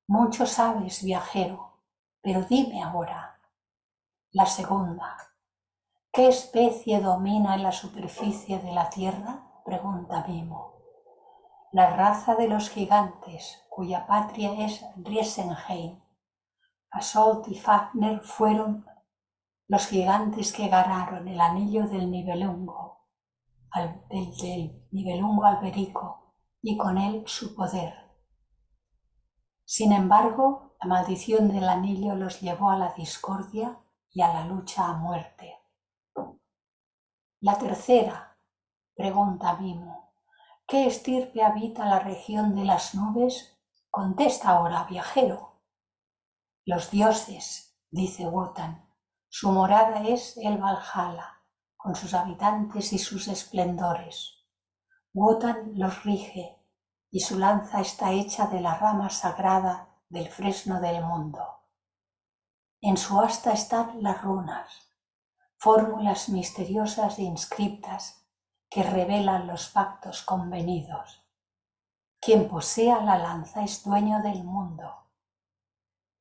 Mucho sabes, viajero, pero dime ahora. La segunda, ¿qué especie domina en la superficie de la tierra?, pregunta Mimo. La raza de los gigantes, cuya patria es Riesenheim. Asolt y Fafner fueron los gigantes que ganaron el anillo del Nibelungo, del Nibelungo Alberico, y con él su poder. Sin embargo, la maldición del anillo los llevó a la discordia y a la lucha a muerte. La tercera, pregunta Mimo, ¿qué estirpe habita la región de las nubes? Contesta ahora, viajero. Los dioses, dice Wotan, su morada es el Valhalla, con sus habitantes y sus esplendores. Wotan los rige y su lanza está hecha de la rama sagrada del fresno del mundo. En su asta están las runas, fórmulas misteriosas e inscriptas que revelan los pactos convenidos. Quien posea la lanza es dueño del mundo.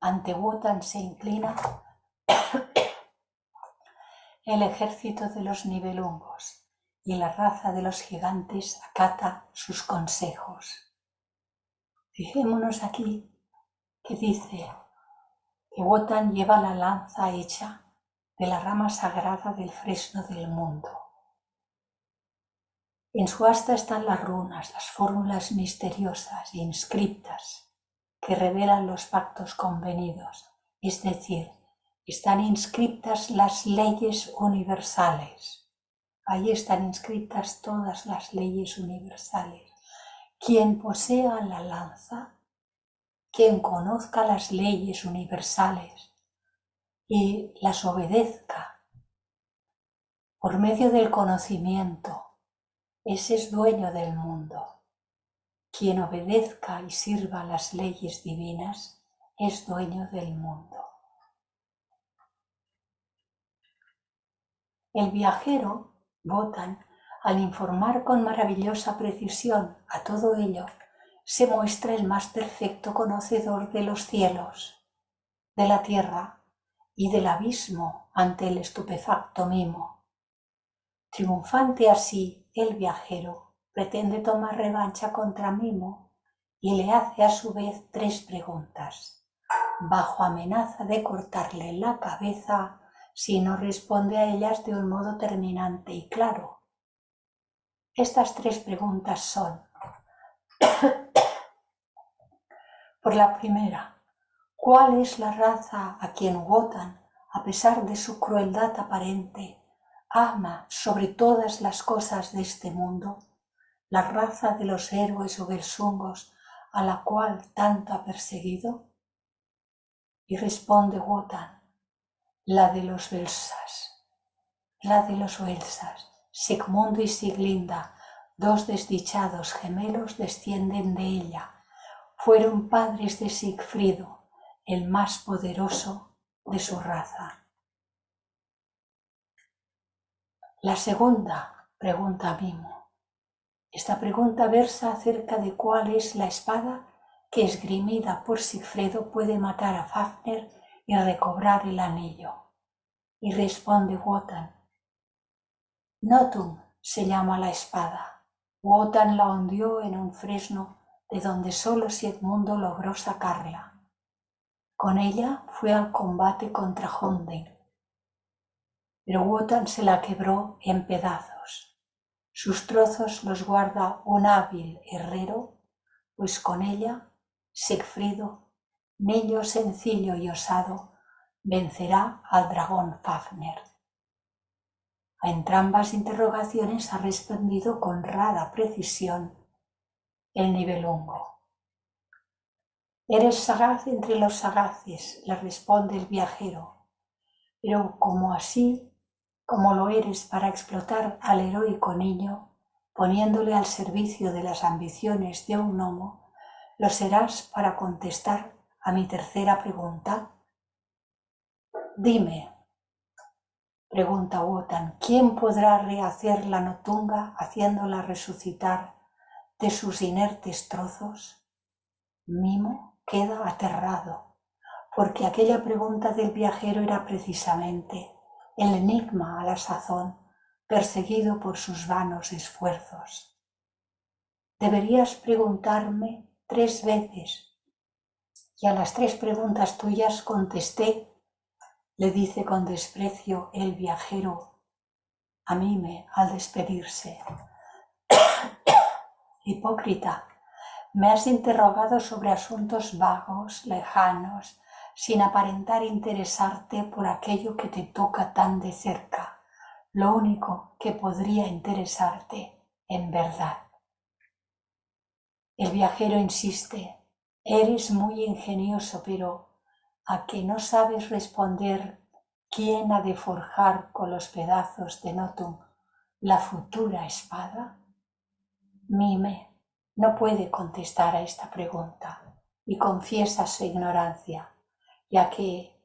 Ante Wotan se inclina el ejército de los Nibelungos y la raza de los gigantes acata sus consejos. Fijémonos aquí que dice que Wotan lleva la lanza hecha de la rama sagrada del fresno del mundo. En su asta están las runas, las fórmulas misteriosas e inscriptas que revelan los pactos convenidos, es decir, están inscriptas las leyes universales. Ahí están inscritas todas las leyes universales. Quien posea la lanza, quien conozca las leyes universales y las obedezca por medio del conocimiento, ese es dueño del mundo. Quien obedezca y sirva las leyes divinas es dueño del mundo. El viajero, Wotan, al informar con maravillosa precisión a todo ello, se muestra el más perfecto conocedor de los cielos, de la tierra y del abismo ante el estupefacto mimo. Triunfante así, el viajero pretende tomar revancha contra Mimo y le hace a su vez 3 preguntas, bajo amenaza de cortarle la cabeza si no responde a ellas de un modo terminante y claro. Estas 3 preguntas son: por la primera, ¿cuál es la raza a quien Wotan, a pesar de su crueldad aparente, ama sobre todas las cosas de este mundo? La raza de los héroes Völsungos a la cual tanto ha perseguido? Y responde Wotan: la de los Völsas. La de los Völsas. Sigmundo y Siglinda, 2 desdichados gemelos, descienden de ella. Fueron padres de Sigfrido, el más poderoso de su raza. La segunda pregunta Mimo. Esta pregunta versa acerca de cuál es la espada que esgrimida por Sigfrido puede matar a Fafner y recobrar el anillo. Y responde Wotan: Nothung se llama la espada. Wotan la hundió en un fresno de donde solo Sigmundo logró sacarla. Con ella fue al combate contra Hunding, pero Wotan se la quebró en pedazos. Sus trozos los guarda un hábil herrero, pues con ella Sigfrido, niño sencillo y osado, vencerá al dragón Fafner. A entrambas interrogaciones ha respondido con rara precisión el Nibelungo. Eres sagaz entre los sagaces, le responde el viajero, pero como lo eres para explotar al heroico niño, poniéndole al servicio de las ambiciones de un gnomo, ¿lo serás para contestar a mi tercera pregunta? Dime, pregunta Wotan, ¿quién podrá rehacer la Nothunga haciéndola resucitar de sus inertes trozos? Mimo queda aterrado, porque aquella pregunta del viajero era precisamente el enigma a la sazón, perseguido por sus vanos esfuerzos. Deberías preguntarme 3 veces, y a las 3 preguntas tuyas contesté, le dice con desprecio el viajero a Mime al despedirse. Hipócrita, me has interrogado sobre asuntos vagos, lejanos, sin aparentar interesarte por aquello que te toca tan de cerca, lo único que podría interesarte en verdad. El viajero insiste: eres muy ingenioso, pero ¿a que no sabes responder quién ha de forjar con los pedazos de Nothung la futura espada? Mime, no puede contestar a esta pregunta y confiesa su ignorancia, ya que,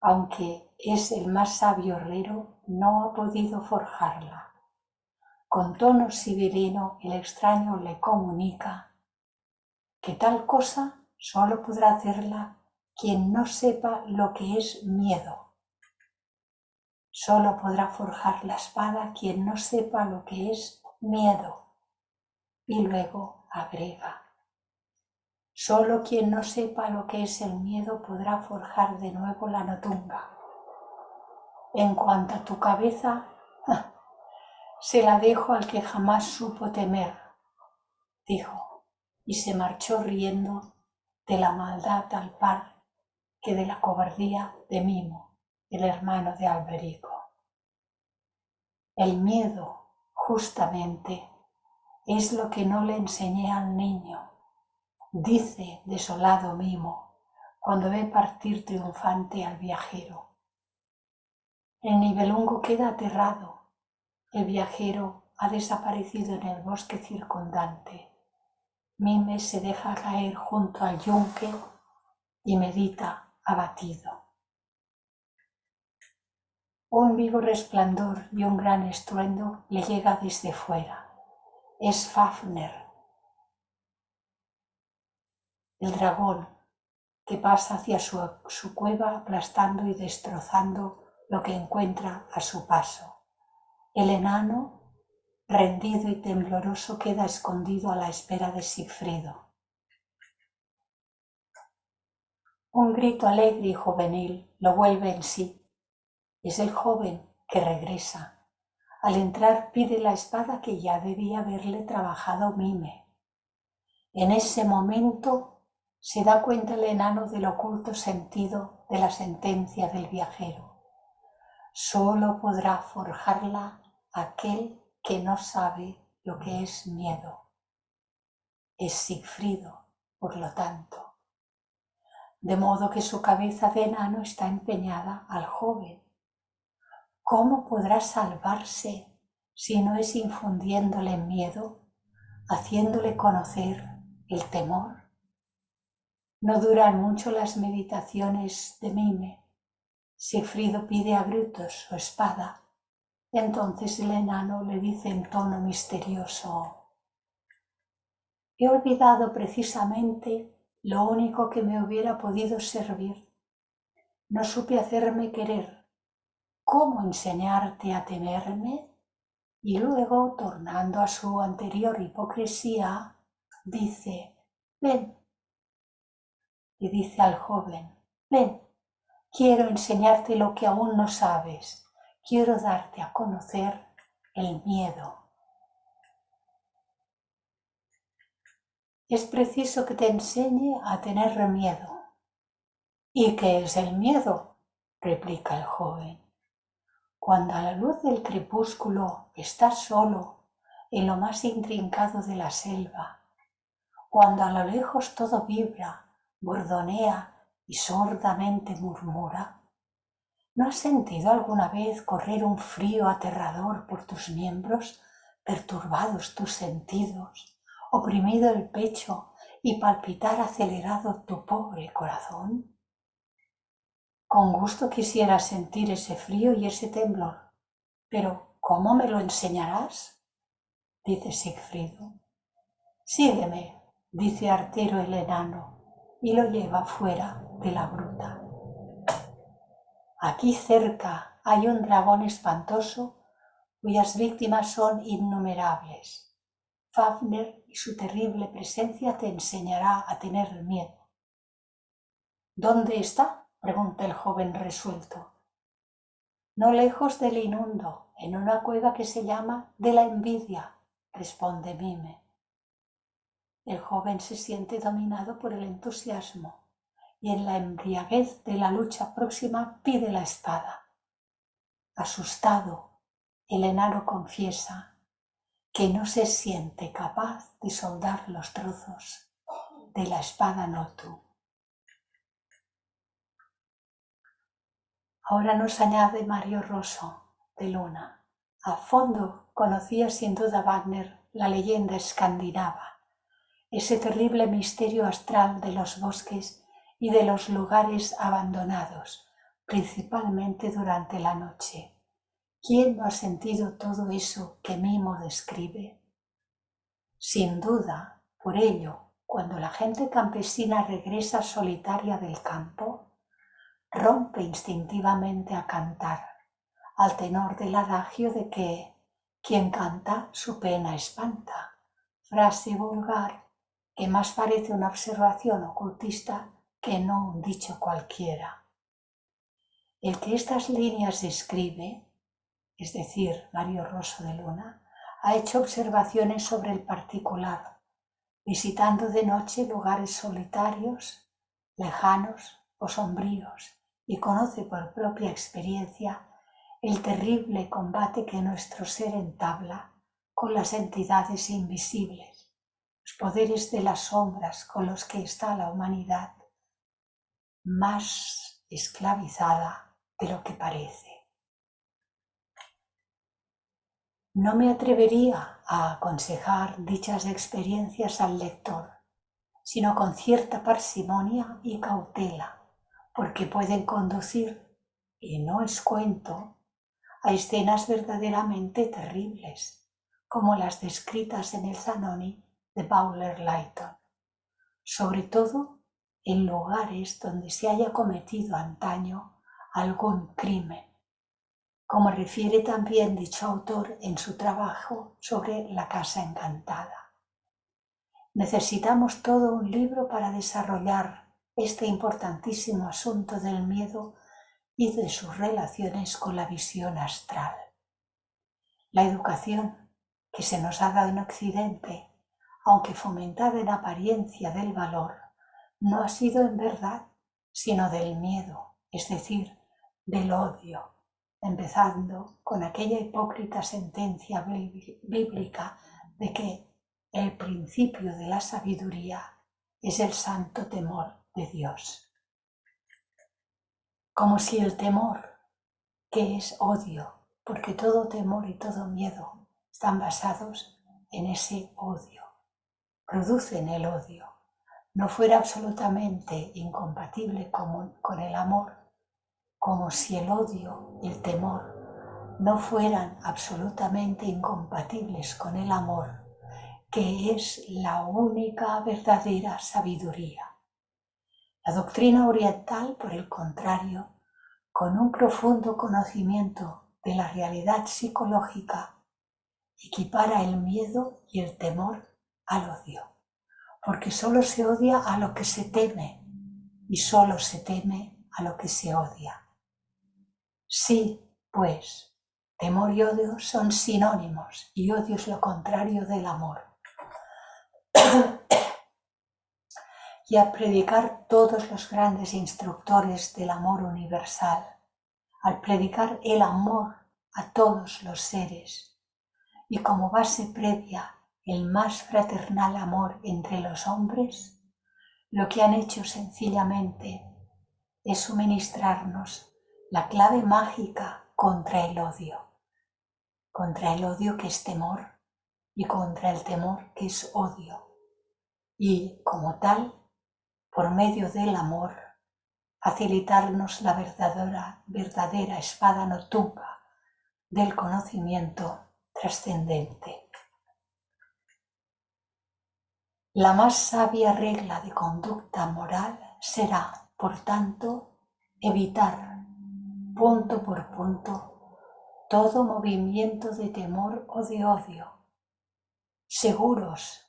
aunque es el más sabio herrero, no ha podido forjarla. Con tono sibilino el extraño le comunica que tal cosa solo podrá hacerla quien no sepa lo que es miedo. Solo podrá forjar la espada quien no sepa lo que es miedo. Y luego agrega: solo quien no sepa lo que es el miedo podrá forjar de nuevo la notunga. En cuanto a tu cabeza, se la dejo al que jamás supo temer, dijo, y se marchó riendo de la maldad al par que de la cobardía de Mimo, el hermano de Alberico. El miedo, justamente, es lo que no le enseñé al niño, dice desolado Mimo, cuando ve partir triunfante al viajero. El Nibelungo queda aterrado. El viajero ha desaparecido en el bosque circundante. Mime se deja caer junto al yunque y medita abatido. Un vivo resplandor y un gran estruendo le llega desde fuera. Es Fafner, el dragón, que pasa hacia su cueva aplastando y destrozando lo que encuentra a su paso. El enano, rendido y tembloroso, queda escondido a la espera de Sigfrido. Un grito alegre y juvenil lo vuelve en sí. Es el joven que regresa. Al entrar pide la espada que ya debía haberle trabajado Mime. En ese momento se da cuenta el enano del oculto sentido de la sentencia del viajero. Solo podrá forjarla aquel que no sabe lo que es miedo. Es Sigfrido, por lo tanto. De modo que su cabeza de enano está empeñada al joven. ¿Cómo podrá salvarse si no es infundiéndole miedo, haciéndole conocer el temor? No duran mucho las meditaciones de Mime. Sigfrido pide a gritos su espada. Entonces el enano le dice en tono misterioso: he olvidado precisamente lo único que me hubiera podido servir. No supe hacerme querer. ¿Cómo enseñarte a temerme? Y luego, tornando a su anterior hipocresía, dice: ven. Y dice al joven: ven, quiero enseñarte lo que aún no sabes. Quiero darte a conocer el miedo. Es preciso que te enseñe a tener miedo. ¿Y qué es el miedo?, replica el joven. Cuando a la luz del crepúsculo estás solo en lo más intrincado de la selva, cuando a lo lejos todo vibra, bordonea y sordamente murmura, ¿no has sentido alguna vez correr un frío aterrador por tus miembros, perturbados tus sentidos, oprimido el pecho y palpitar acelerado tu pobre corazón? Con gusto quisiera sentir ese frío y ese temblor, pero ¿cómo me lo enseñarás?, dice Sigfrido. Sígueme, dice artero el enano, y lo lleva fuera de la gruta. Aquí cerca hay un dragón espantoso cuyas víctimas son innumerables. Fafner y su terrible presencia te enseñará a tener miedo. ¿Dónde está?, pregunta el joven resuelto. No lejos del Inundo, en una cueva que se llama de la envidia, responde Mime. El joven se siente dominado por el entusiasmo y en la embriaguez de la lucha próxima pide la espada. Asustado, el enano confiesa que no se siente capaz de soldar los trozos de la espada Notu. Ahora nos añade Mario Rosso, de Luna. A fondo conocía sin duda Wagner la leyenda escandinava, ese terrible misterio astral de los bosques y de los lugares abandonados, principalmente durante la noche. ¿Quién no ha sentido todo eso que Mimo describe? Sin duda, por ello, cuando la gente campesina regresa solitaria del campo, rompe instintivamente a cantar, al tenor del adagio de que quien canta su pena espanta, frase vulgar que más parece una observación ocultista que no un dicho cualquiera. El que estas líneas escribe, es decir, Mario Rosso de Luna, ha hecho observaciones sobre el particular, visitando de noche lugares solitarios, lejanos o sombríos, y conoce por propia experiencia el terrible combate que nuestro ser entabla con las entidades invisibles, los poderes de las sombras con los que está la humanidad más esclavizada de lo que parece. No me atrevería a aconsejar dichas experiencias al lector, sino con cierta parsimonia y cautela, porque pueden conducir, y no es cuento, a escenas verdaderamente terribles, como las descritas en el Zanoni de Bowler Lytton, sobre todo en lugares donde se haya cometido antaño algún crimen, como refiere también dicho autor en su trabajo sobre La Casa Encantada. Necesitamos todo un libro para desarrollar este importantísimo asunto del miedo y de sus relaciones con la visión astral. La educación que se nos ha dado en Occidente, aunque fomentada en apariencia del valor, no ha sido en verdad sino del miedo, es decir, del odio, empezando con aquella hipócrita sentencia bíblica de que el principio de la sabiduría es el santo temor de Dios. Como si el temor, que es odio, porque todo temor y todo miedo están basados en ese odio, producen el odio, no fuera absolutamente incompatible con el amor, como si el odio y el temor no fueran absolutamente incompatibles con el amor, que es la única verdadera sabiduría. La doctrina oriental, por el contrario, con un profundo conocimiento de la realidad psicológica, equipara el miedo y el temor al odio, porque solo se odia a lo que se teme y solo se teme a lo que se odia. Sí, pues, temor y odio son sinónimos y odio es lo contrario del amor. Y a predicar todos los grandes instructores del amor universal, al predicar el amor a todos los seres y como base previa el más fraternal amor entre los hombres, lo que han hecho sencillamente es suministrarnos la clave mágica contra el odio que es temor y contra el temor que es odio, y como tal, por medio del amor, facilitarnos la verdadera espada no tunga del conocimiento trascendente. La más sabia regla de conducta moral será, por tanto, evitar, punto por punto, todo movimiento de temor o de odio, seguros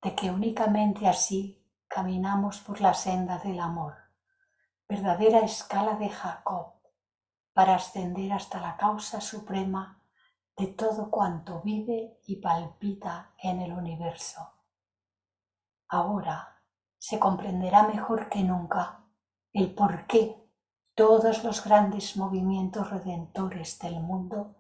de que únicamente así caminamos por la senda del amor, verdadera escala de Jacob, para ascender hasta la causa suprema de todo cuanto vive y palpita en el universo. Ahora se comprenderá mejor que nunca el por qué todos los grandes movimientos redentores del mundo,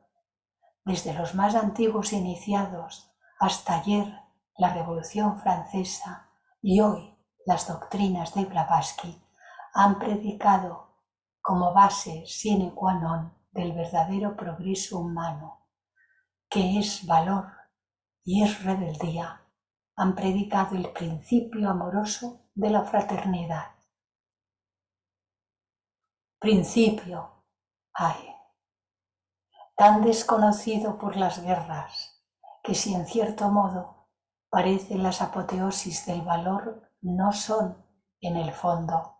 desde los más antiguos iniciados hasta ayer la Revolución Francesa y hoy las doctrinas de Blavatsky, han predicado como base sine qua non del verdadero progreso humano, que es valor y es rebeldía, han predicado el principio amoroso de la fraternidad. Principio, ay, tan desconocido por las guerras, que si en cierto modo parecen las apoteosis del valor, no son, en el fondo,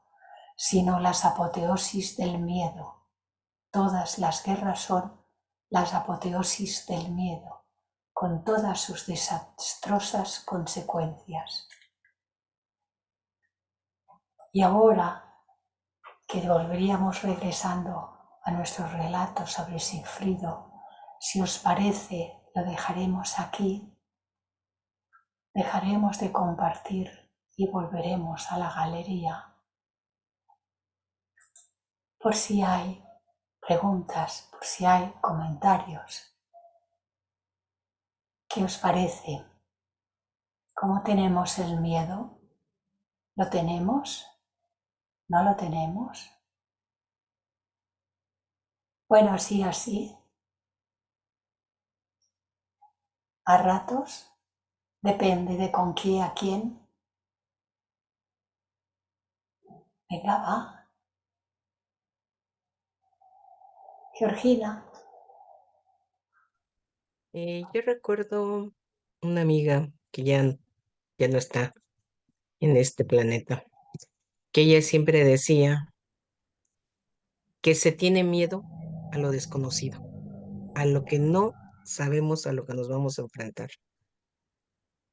sino las apoteosis del miedo. Todas las guerras son las apoteosis del miedo, con todas sus desastrosas consecuencias. Y ahora que volveríamos regresando a nuestro relato sobre Sigfrido, si os parece, lo dejaremos aquí, dejaremos de compartir y volveremos a la galería. Por si hay preguntas, por si hay comentarios. ¿Qué os parece? ¿Cómo tenemos el miedo? ¿Lo tenemos? ¿No lo tenemos? Bueno, sí, así. A ratos, depende de con qué, a quién. Venga, va. Georgina. Yo recuerdo una amiga que ya no está en este planeta, que ella siempre decía que se tiene miedo a lo desconocido, a lo que no sabemos, a lo que nos vamos a enfrentar.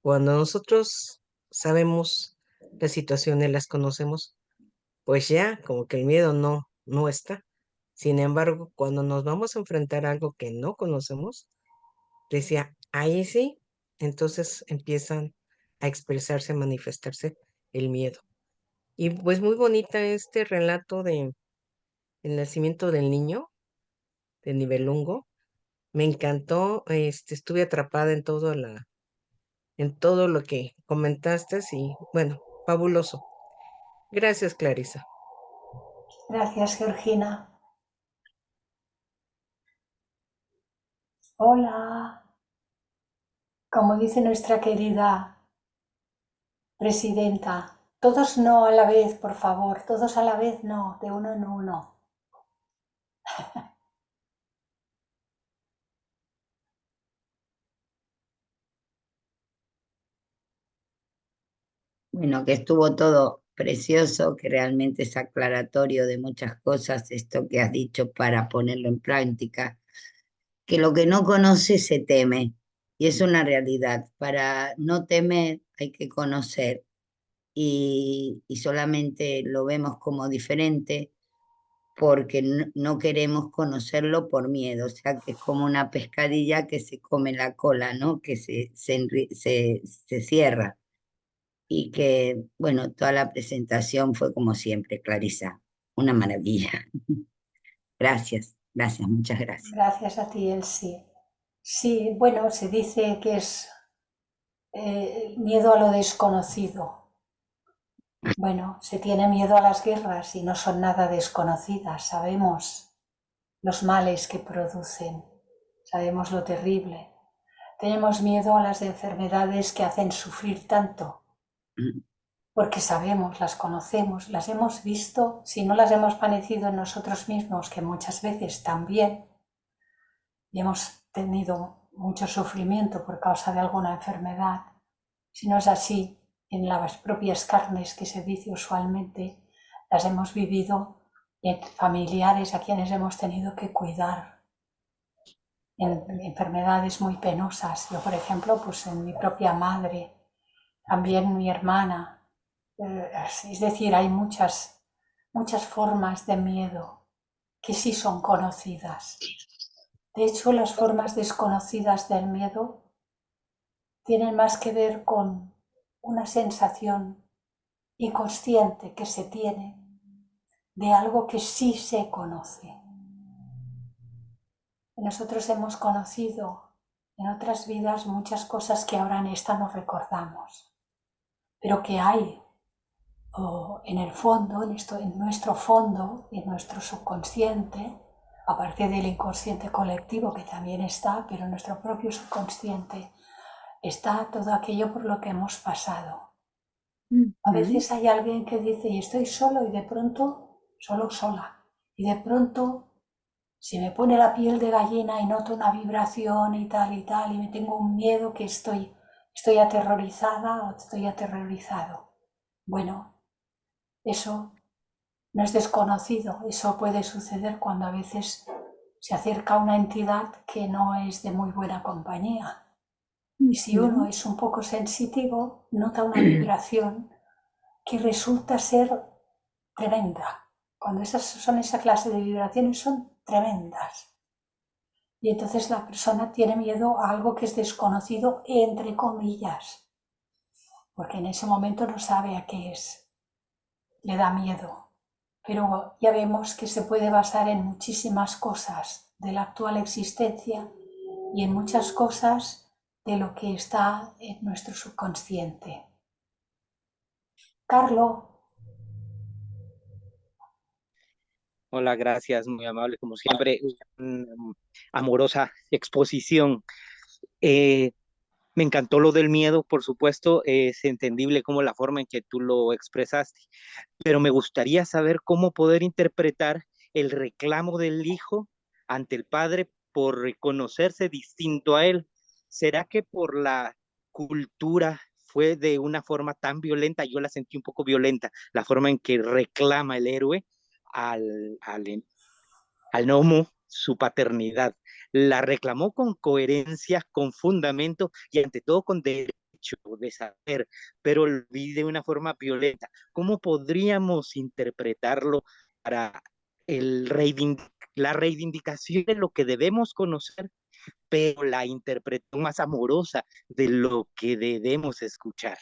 Cuando nosotros sabemos las situaciones, las conocemos, pues ya como que el miedo no está. Sin embargo, cuando nos vamos a enfrentar a algo que no conocemos, decía, ahí sí, entonces empiezan a expresarse, a manifestarse el miedo. Y pues muy bonita este relato de el nacimiento del niño, de Nibelungo. Me encantó, estuve atrapada en todo lo que comentaste y bueno, fabuloso. Gracias, Clarisa. Gracias, Georgina. Hola. Como dice nuestra querida presidenta, todos no a la vez, por favor, todos a la vez no, de uno en uno. Bueno, que estuvo todo precioso, que realmente es aclaratorio de muchas cosas, esto que has dicho para ponerlo en práctica, que lo que no conoce se teme, y es una realidad. Para no temer hay que conocer, y solamente lo vemos como diferente porque no queremos conocerlo por miedo, o sea que es como una pescadilla que se come la cola, ¿no? Que se cierra. Y que, bueno, toda la presentación fue como siempre, Clarisa, una maravilla. Gracias, gracias, muchas gracias. Gracias a ti, Elsie. Sí, bueno, se dice que es miedo a lo desconocido. Bueno, se tiene miedo a las guerras y no son nada desconocidas. Sabemos los males que producen, sabemos lo terrible. Tenemos miedo a las enfermedades que hacen sufrir tanto, porque sabemos, las conocemos, las hemos visto, si no las hemos padecido en nosotros mismos, que muchas veces también, y hemos tenido mucho sufrimiento por causa de alguna enfermedad. Si no es así, en las propias carnes, que se dice usualmente, las hemos vivido en familiares a quienes hemos tenido que cuidar, en enfermedades muy penosas. Yo, por ejemplo, pues en mi propia madre, también mi hermana. Es decir, hay muchas formas de miedo que sí son conocidas. De hecho, las formas desconocidas del miedo tienen más que ver con una sensación inconsciente que se tiene de algo que sí se conoce. Nosotros hemos conocido en otras vidas muchas cosas que ahora en esta no recordamos, pero que hay en el fondo, en nuestro fondo, en nuestro subconsciente, aparte del inconsciente colectivo que también está, pero en nuestro propio subconsciente, está todo aquello por lo que hemos pasado. A veces hay alguien que dice, y estoy solo, y de pronto, solo sola, y de pronto se me pone la piel de gallina y noto una vibración y tal, y me tengo un miedo que estoy aterrorizada o estoy aterrorizado. Bueno, eso no es desconocido, eso puede suceder cuando a veces se acerca una entidad que no es de muy buena compañía. Y si uno es un poco sensitivo, nota una vibración que resulta ser tremenda. Cuando son esa clase de vibraciones son tremendas. Y entonces la persona tiene miedo a algo que es desconocido, entre comillas, porque en ese momento no sabe a qué es. Le da miedo. Pero ya vemos que se puede basar en muchísimas cosas de la actual existencia y en muchas cosas de lo que está en nuestro subconsciente. Carlo. Hola, gracias, muy amable como siempre. Amorosa exposición. Eh, Me encantó lo del miedo, por supuesto, es entendible como la forma en que tú lo expresaste, pero me gustaría saber cómo poder interpretar el reclamo del hijo ante el padre por reconocerse distinto a él. ¿Será que por la cultura fue de una forma tan violenta? Yo la sentí un poco violenta, la forma en que reclama el héroe al gnomo su paternidad. La reclamó con coherencia, con fundamento y ante todo con derecho de saber, pero lo vi de una forma violenta. ¿Cómo podríamos interpretarlo para la reivindicación de lo que debemos conocer, pero la interpretación más amorosa de lo que debemos escuchar?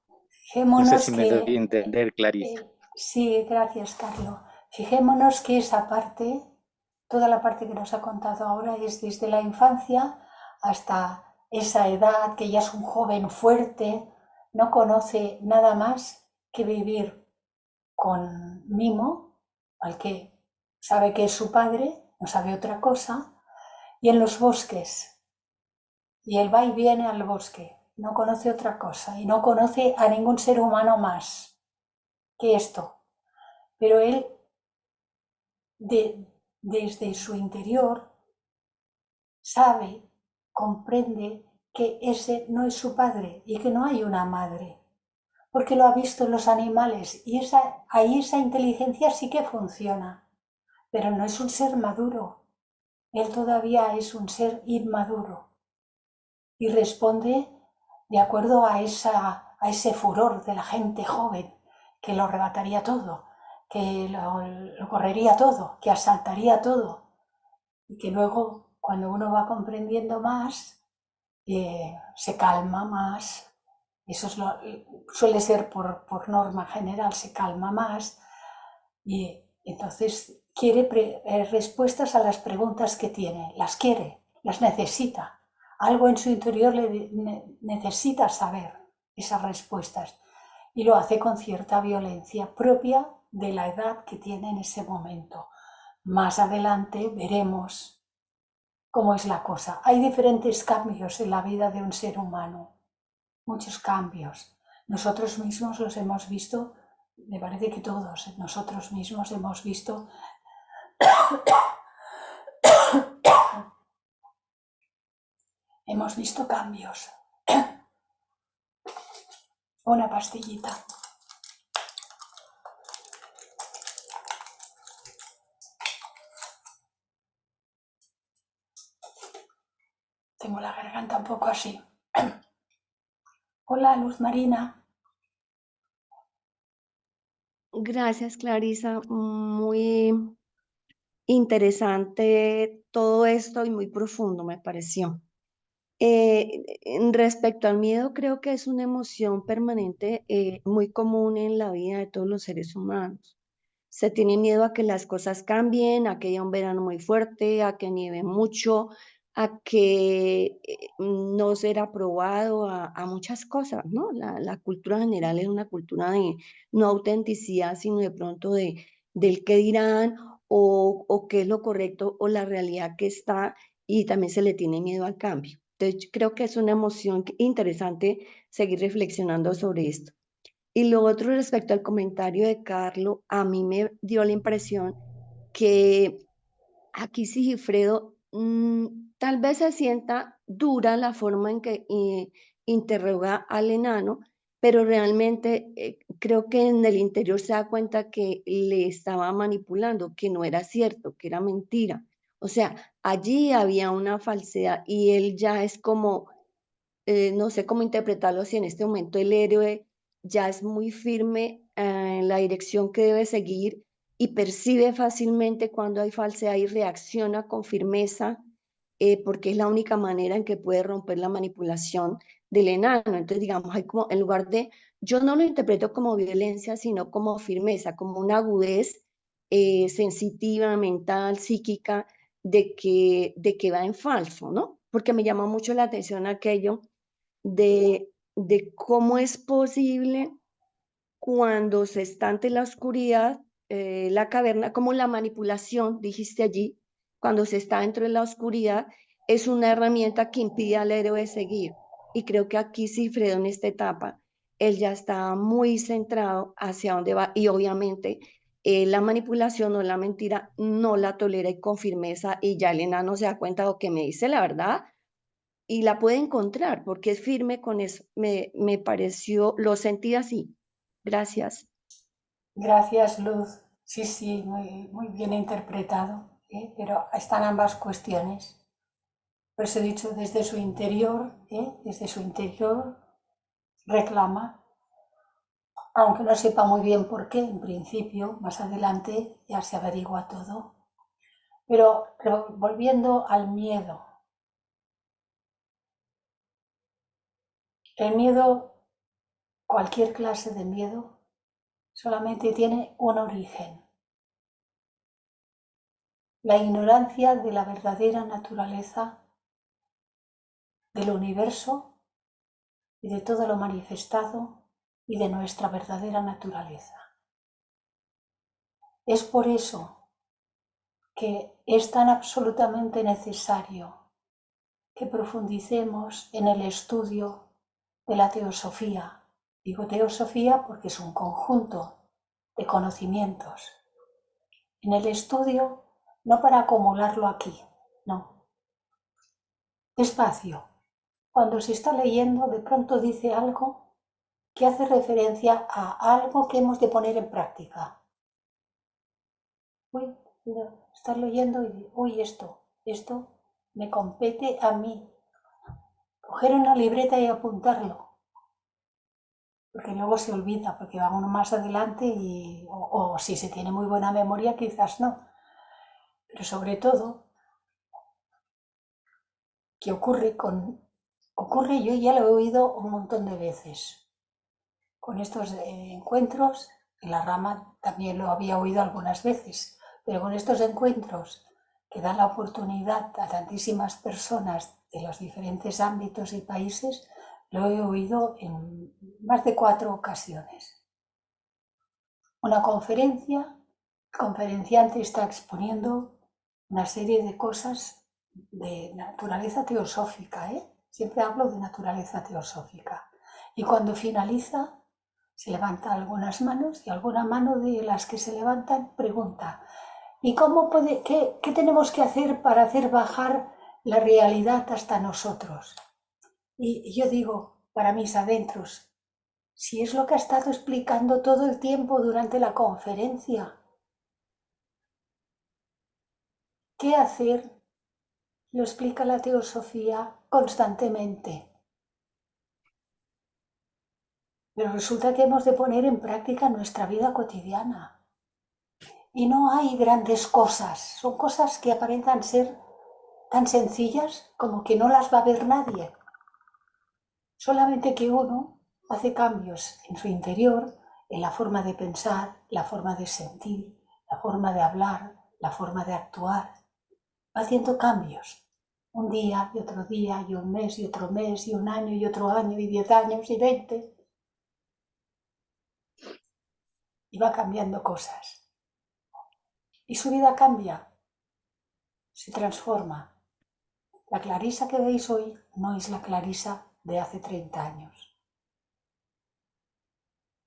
No sé Fijémonos si me doy a que, entender, Clarisa. sí, gracias, Carlos. Fijémonos que esa parte, toda la parte que nos ha contado ahora es desde la infancia hasta esa edad, que ya es un joven fuerte, no conoce nada más que vivir con Mimo, al que sabe que es su padre, no sabe otra cosa, y en los bosques. Y él va y viene al bosque, no conoce otra cosa y no conoce a ningún ser humano más que esto. Pero él, desde su interior, sabe, comprende que ese no es su padre y que no hay una madre, porque lo ha visto en los animales y ahí esa inteligencia sí que funciona, pero no es un ser maduro, él todavía es un ser inmaduro y responde de acuerdo a ese furor de la gente joven que lo arrebataría todo, que lo correría todo, que asaltaría todo, y que luego, cuando uno va comprendiendo más, se calma más. Eso suele ser por norma general, se calma más y entonces quiere respuestas a las preguntas que tiene, las quiere, las necesita. Algo en su interior necesita saber esas respuestas y lo hace con cierta violencia propia de la edad que tiene en ese momento. Más adelante veremos cómo es la cosa. Hay diferentes cambios en la vida de un ser humano, muchos cambios. Nosotros mismos los hemos visto, me parece que todos nosotros mismos hemos visto cambios. Una pastillita. Tengo la garganta un poco así. Hola, Luz Marina. Gracias, Clarisa. Muy interesante todo esto y muy profundo me pareció. Respecto al miedo, creo que es una emoción permanente muy común en la vida de todos los seres humanos. Se tiene miedo a que las cosas cambien, a que haya un verano muy fuerte, a que nieve mucho, a que no será aprobado, a muchas cosas, ¿no? La cultura general es una cultura de no autenticidad, sino de pronto del qué dirán o qué es lo correcto o la realidad que está, y también se le tiene miedo al cambio. Entonces, creo que es una emoción interesante seguir reflexionando sobre esto. Y lo otro respecto al comentario de Carlos, a mí me dio la impresión que aquí Sigifredo tal vez se sienta dura la forma en que interroga al enano, pero realmente creo que en el interior se da cuenta que le estaba manipulando, que no era cierto, que era mentira. O sea, allí había una falsedad y él ya es como no sé cómo interpretarlo, si en este momento el héroe ya es muy firme en la dirección que debe seguir y percibe fácilmente cuando hay falsedad y reacciona con firmeza, porque es la única manera en que puede romper la manipulación del enano. Entonces, digamos, hay como, en lugar de, yo no lo interpreto como violencia, sino como firmeza, como una agudez sensitiva, mental, psíquica, de que va en falso, ¿no? Porque me llama mucho la atención aquello de cómo es posible cuando se está ante la oscuridad, la caverna, como la manipulación, dijiste allí, cuando se está dentro de la oscuridad, es una herramienta que impide al héroe seguir. Y creo que aquí Cifredo en esta etapa, él ya está muy centrado hacia dónde va y obviamente la manipulación o la mentira no la tolera y con firmeza y ya el enano se da cuenta de que me dice la verdad y la puede encontrar porque es firme con eso. Me pareció, lo sentí así. Gracias. Gracias, Luz. Sí, sí, muy bien interpretado, ¿eh? Pero están ambas cuestiones. Por eso he dicho, desde su interior reclama, aunque no sepa muy bien por qué, en principio, más adelante ya se averigua todo. Pero volviendo al miedo. El miedo, cualquier clase de miedo, solamente tiene un origen: la ignorancia de la verdadera naturaleza del universo y de todo lo manifestado y de nuestra verdadera naturaleza. Es por eso que es tan absolutamente necesario que profundicemos en el estudio de la teosofía. Digo teosofía porque es un conjunto de conocimientos. En el estudio, no para acumularlo aquí, no. Despacio. Cuando se está leyendo, de pronto dice algo que hace referencia a algo que hemos de poner en práctica. Uy, estás leyendo y uy, esto me compete a mí. Coger una libreta y apuntarlo, porque luego se olvida, porque va uno más adelante o si se tiene muy buena memoria, quizás no. Pero sobre todo, ¿qué ocurre? Yo ya lo he oído un montón de veces. Con estos encuentros, en la rama también lo había oído algunas veces, pero con estos encuentros que dan la oportunidad a tantísimas personas de los diferentes ámbitos y países, lo he oído en más de 4 ocasiones. Una conferencia, el conferenciante está exponiendo una serie de cosas de naturaleza teosófica, Siempre hablo de naturaleza teosófica. Y cuando finaliza, se levantan algunas manos y alguna mano de las que se levantan pregunta: ¿y qué tenemos que hacer para hacer bajar la realidad hasta nosotros? Y yo digo, para mis adentros, si es lo que ha estado explicando todo el tiempo durante la conferencia, ¿qué hacer? Lo explica la teosofía constantemente. Pero resulta que hemos de poner en práctica nuestra vida cotidiana. Y no hay grandes cosas, son cosas que aparentan ser tan sencillas como que no las va a ver nadie. Solamente que uno hace cambios en su interior, en la forma de pensar, la forma de sentir, la forma de hablar, la forma de actuar. Va haciendo cambios. Un día y otro día y un mes y otro mes y un año y otro año y 10 años y 20. Y va cambiando cosas. Y su vida cambia, se transforma. La Clarisa que veis hoy no es la Clarisa de hace 30 años,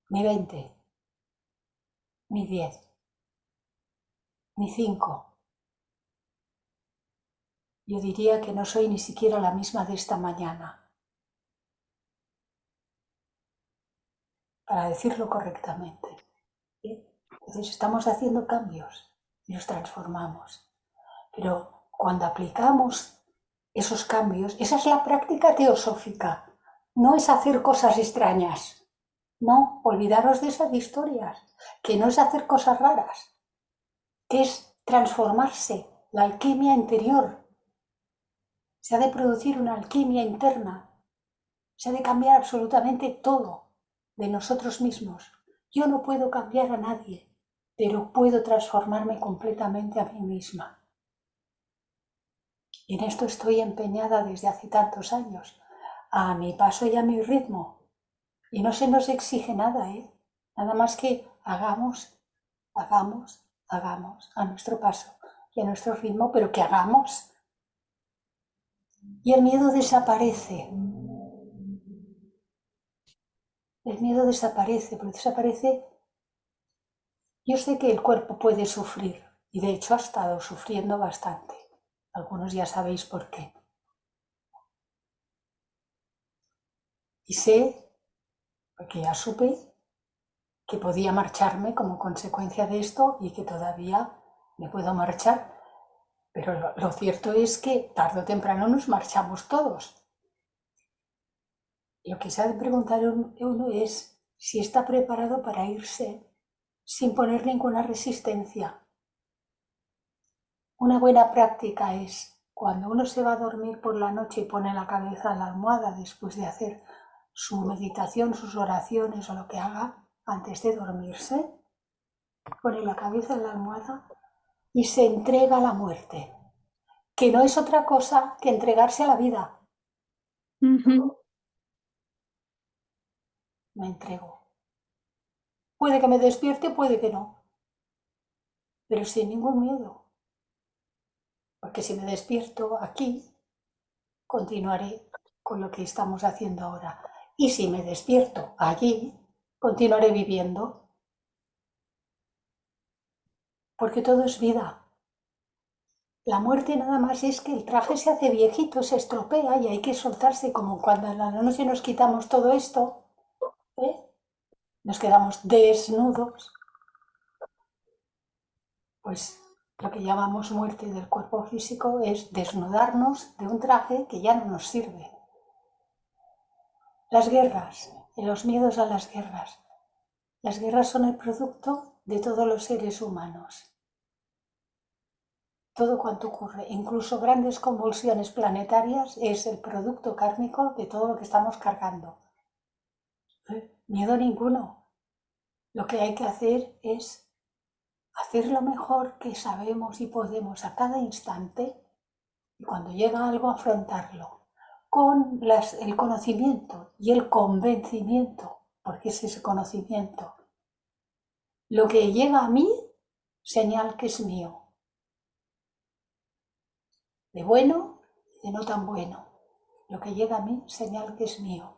ni 20, ni 10, ni 5. Yo diría que no soy ni siquiera la misma de esta mañana, para decirlo correctamente. Entonces estamos haciendo cambios y nos transformamos. Pero cuando aplicamos esos cambios, esa es la práctica teosófica. No es hacer cosas extrañas. No, olvidaros de esas historias. Que no es hacer cosas raras. Que es transformarse, la alquimia interior. Se ha de producir una alquimia interna. Se ha de cambiar absolutamente todo de nosotros mismos. Yo no puedo cambiar a nadie, pero puedo transformarme completamente a mí misma. Y en esto estoy empeñada desde hace tantos años, a mi paso y a mi ritmo. Y no se nos exige nada, nada más que hagamos a nuestro paso y a nuestro ritmo, pero que hagamos. Y el miedo desaparece. El miedo desaparece, pero desaparece. Yo sé que el cuerpo puede sufrir, y de hecho ha estado sufriendo bastante. Algunos ya sabéis por qué. Y sé, porque ya supe, que podía marcharme como consecuencia de esto y que todavía me puedo marchar. Pero lo cierto es que tarde o temprano nos marchamos todos. Lo que se ha de preguntar uno es si está preparado para irse sin poner ninguna resistencia. Una buena práctica es cuando uno se va a dormir por la noche y pone la cabeza en la almohada después de hacer su meditación, sus oraciones o lo que haga antes de dormirse, pone la cabeza en la almohada y se entrega a la muerte, que no es otra cosa que entregarse a la vida. Me entrego. Puede que me despierte, puede que no, pero sin ningún miedo. Porque si me despierto aquí, continuaré con lo que estamos haciendo ahora. Y si me despierto allí, continuaré viviendo. Porque todo es vida. La muerte nada más es que el traje se hace viejito, se estropea y hay que soltarse, como cuando en la noche nos quitamos todo esto, nos quedamos desnudos. Pues lo que llamamos muerte del cuerpo físico es desnudarnos de un traje que ya no nos sirve. Las guerras y los miedos a las guerras. Las guerras son el producto de todos los seres humanos. Todo cuanto ocurre, incluso grandes convulsiones planetarias, es el producto kármico de todo lo que estamos cargando. Miedo ninguno. Lo que hay que hacer es hacer lo mejor que sabemos y podemos a cada instante y cuando llega algo afrontarlo con el conocimiento y el convencimiento, porque es ese conocimiento. Lo que llega a mí, señal que es mío. De bueno y de no tan bueno. Lo que llega a mí, señal que es mío.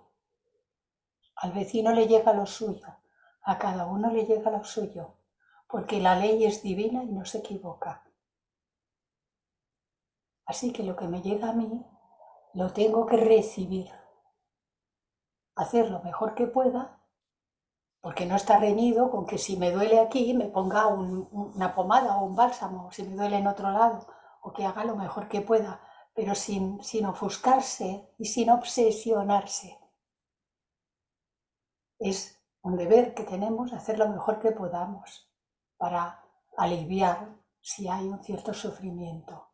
Al vecino le llega lo suyo, a cada uno le llega lo suyo, porque la ley es divina y no se equivoca. Así que lo que me llega a mí, lo tengo que recibir. Hacer lo mejor que pueda, porque no está reñido con que si me duele aquí me ponga una pomada o un bálsamo, o si me duele en otro lado, o que haga lo mejor que pueda, pero sin ofuscarse y sin obsesionarse. Es un deber que tenemos hacer lo mejor que podamos para aliviar si hay un cierto sufrimiento,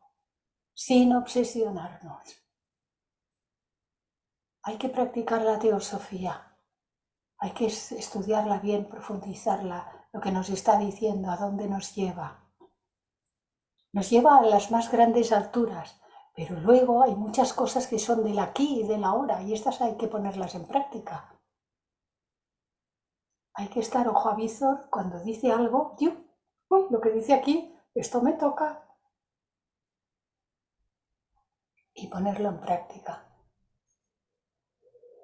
sin obsesionarnos. Hay que practicar la teosofía, hay que estudiarla bien, profundizarla, lo que nos está diciendo, a dónde nos lleva. Nos lleva a las más grandes alturas, pero luego hay muchas cosas que son del aquí y del ahora, y estas hay que ponerlas en práctica. Hay que estar ojo a visor cuando dice algo, lo que dice aquí, esto me toca. y ponerlo en práctica.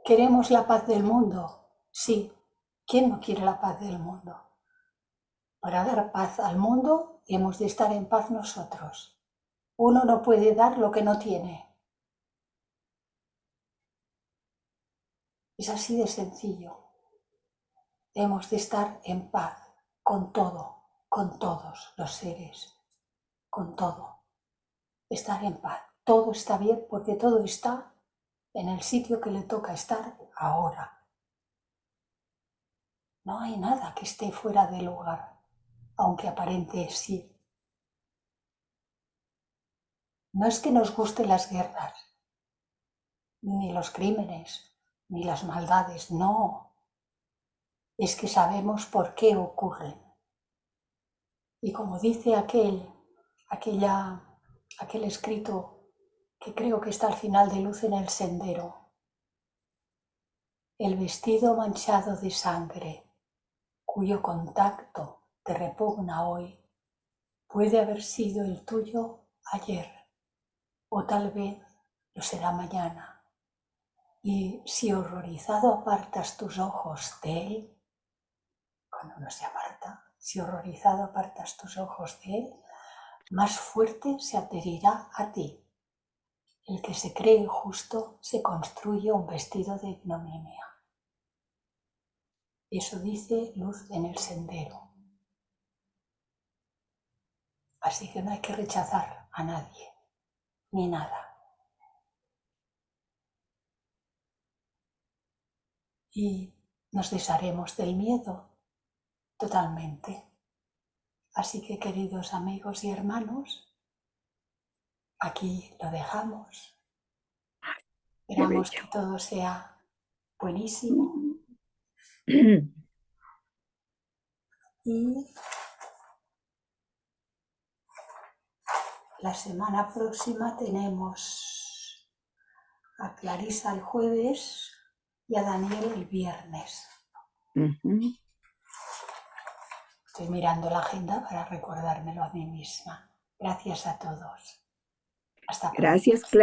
¿Queremos la paz del mundo? Sí. ¿Quién no quiere la paz del mundo? Para dar paz al mundo hemos de estar en paz nosotros. Uno no puede dar lo que no tiene. Es así de sencillo. Hemos de estar en paz con todo, con todos los seres, con todo. Estar en paz. Todo está bien porque todo está en el sitio que le toca estar ahora. No hay nada que esté fuera de lugar, aunque aparente sí. No es que nos gusten las guerras, ni los crímenes, ni las maldades, no. Es que sabemos por qué ocurren. Y como dice aquel escrito que creo que está al final de Luz en el Sendero, el vestido manchado de sangre, cuyo contacto te repugna hoy, puede haber sido el tuyo ayer, o tal vez lo será mañana. Y si horrorizado apartas tus ojos de él, cuando uno se aparta, si horrorizado apartas tus ojos de él, más fuerte se adherirá a ti. El que se cree justo se construye un vestido de ignominia. Eso dice Luz en el Sendero. Así que no hay que rechazar a nadie, ni nada. Y nos desharemos del miedo totalmente. Así que, queridos amigos y hermanos, aquí lo dejamos. Esperamos que todo sea buenísimo. Y la semana próxima tenemos a Clarisa el jueves y a Daniel el viernes. Estoy mirando la agenda para recordármelo a mí misma. Gracias a todos. Hasta pronto. Gracias, Clarisa.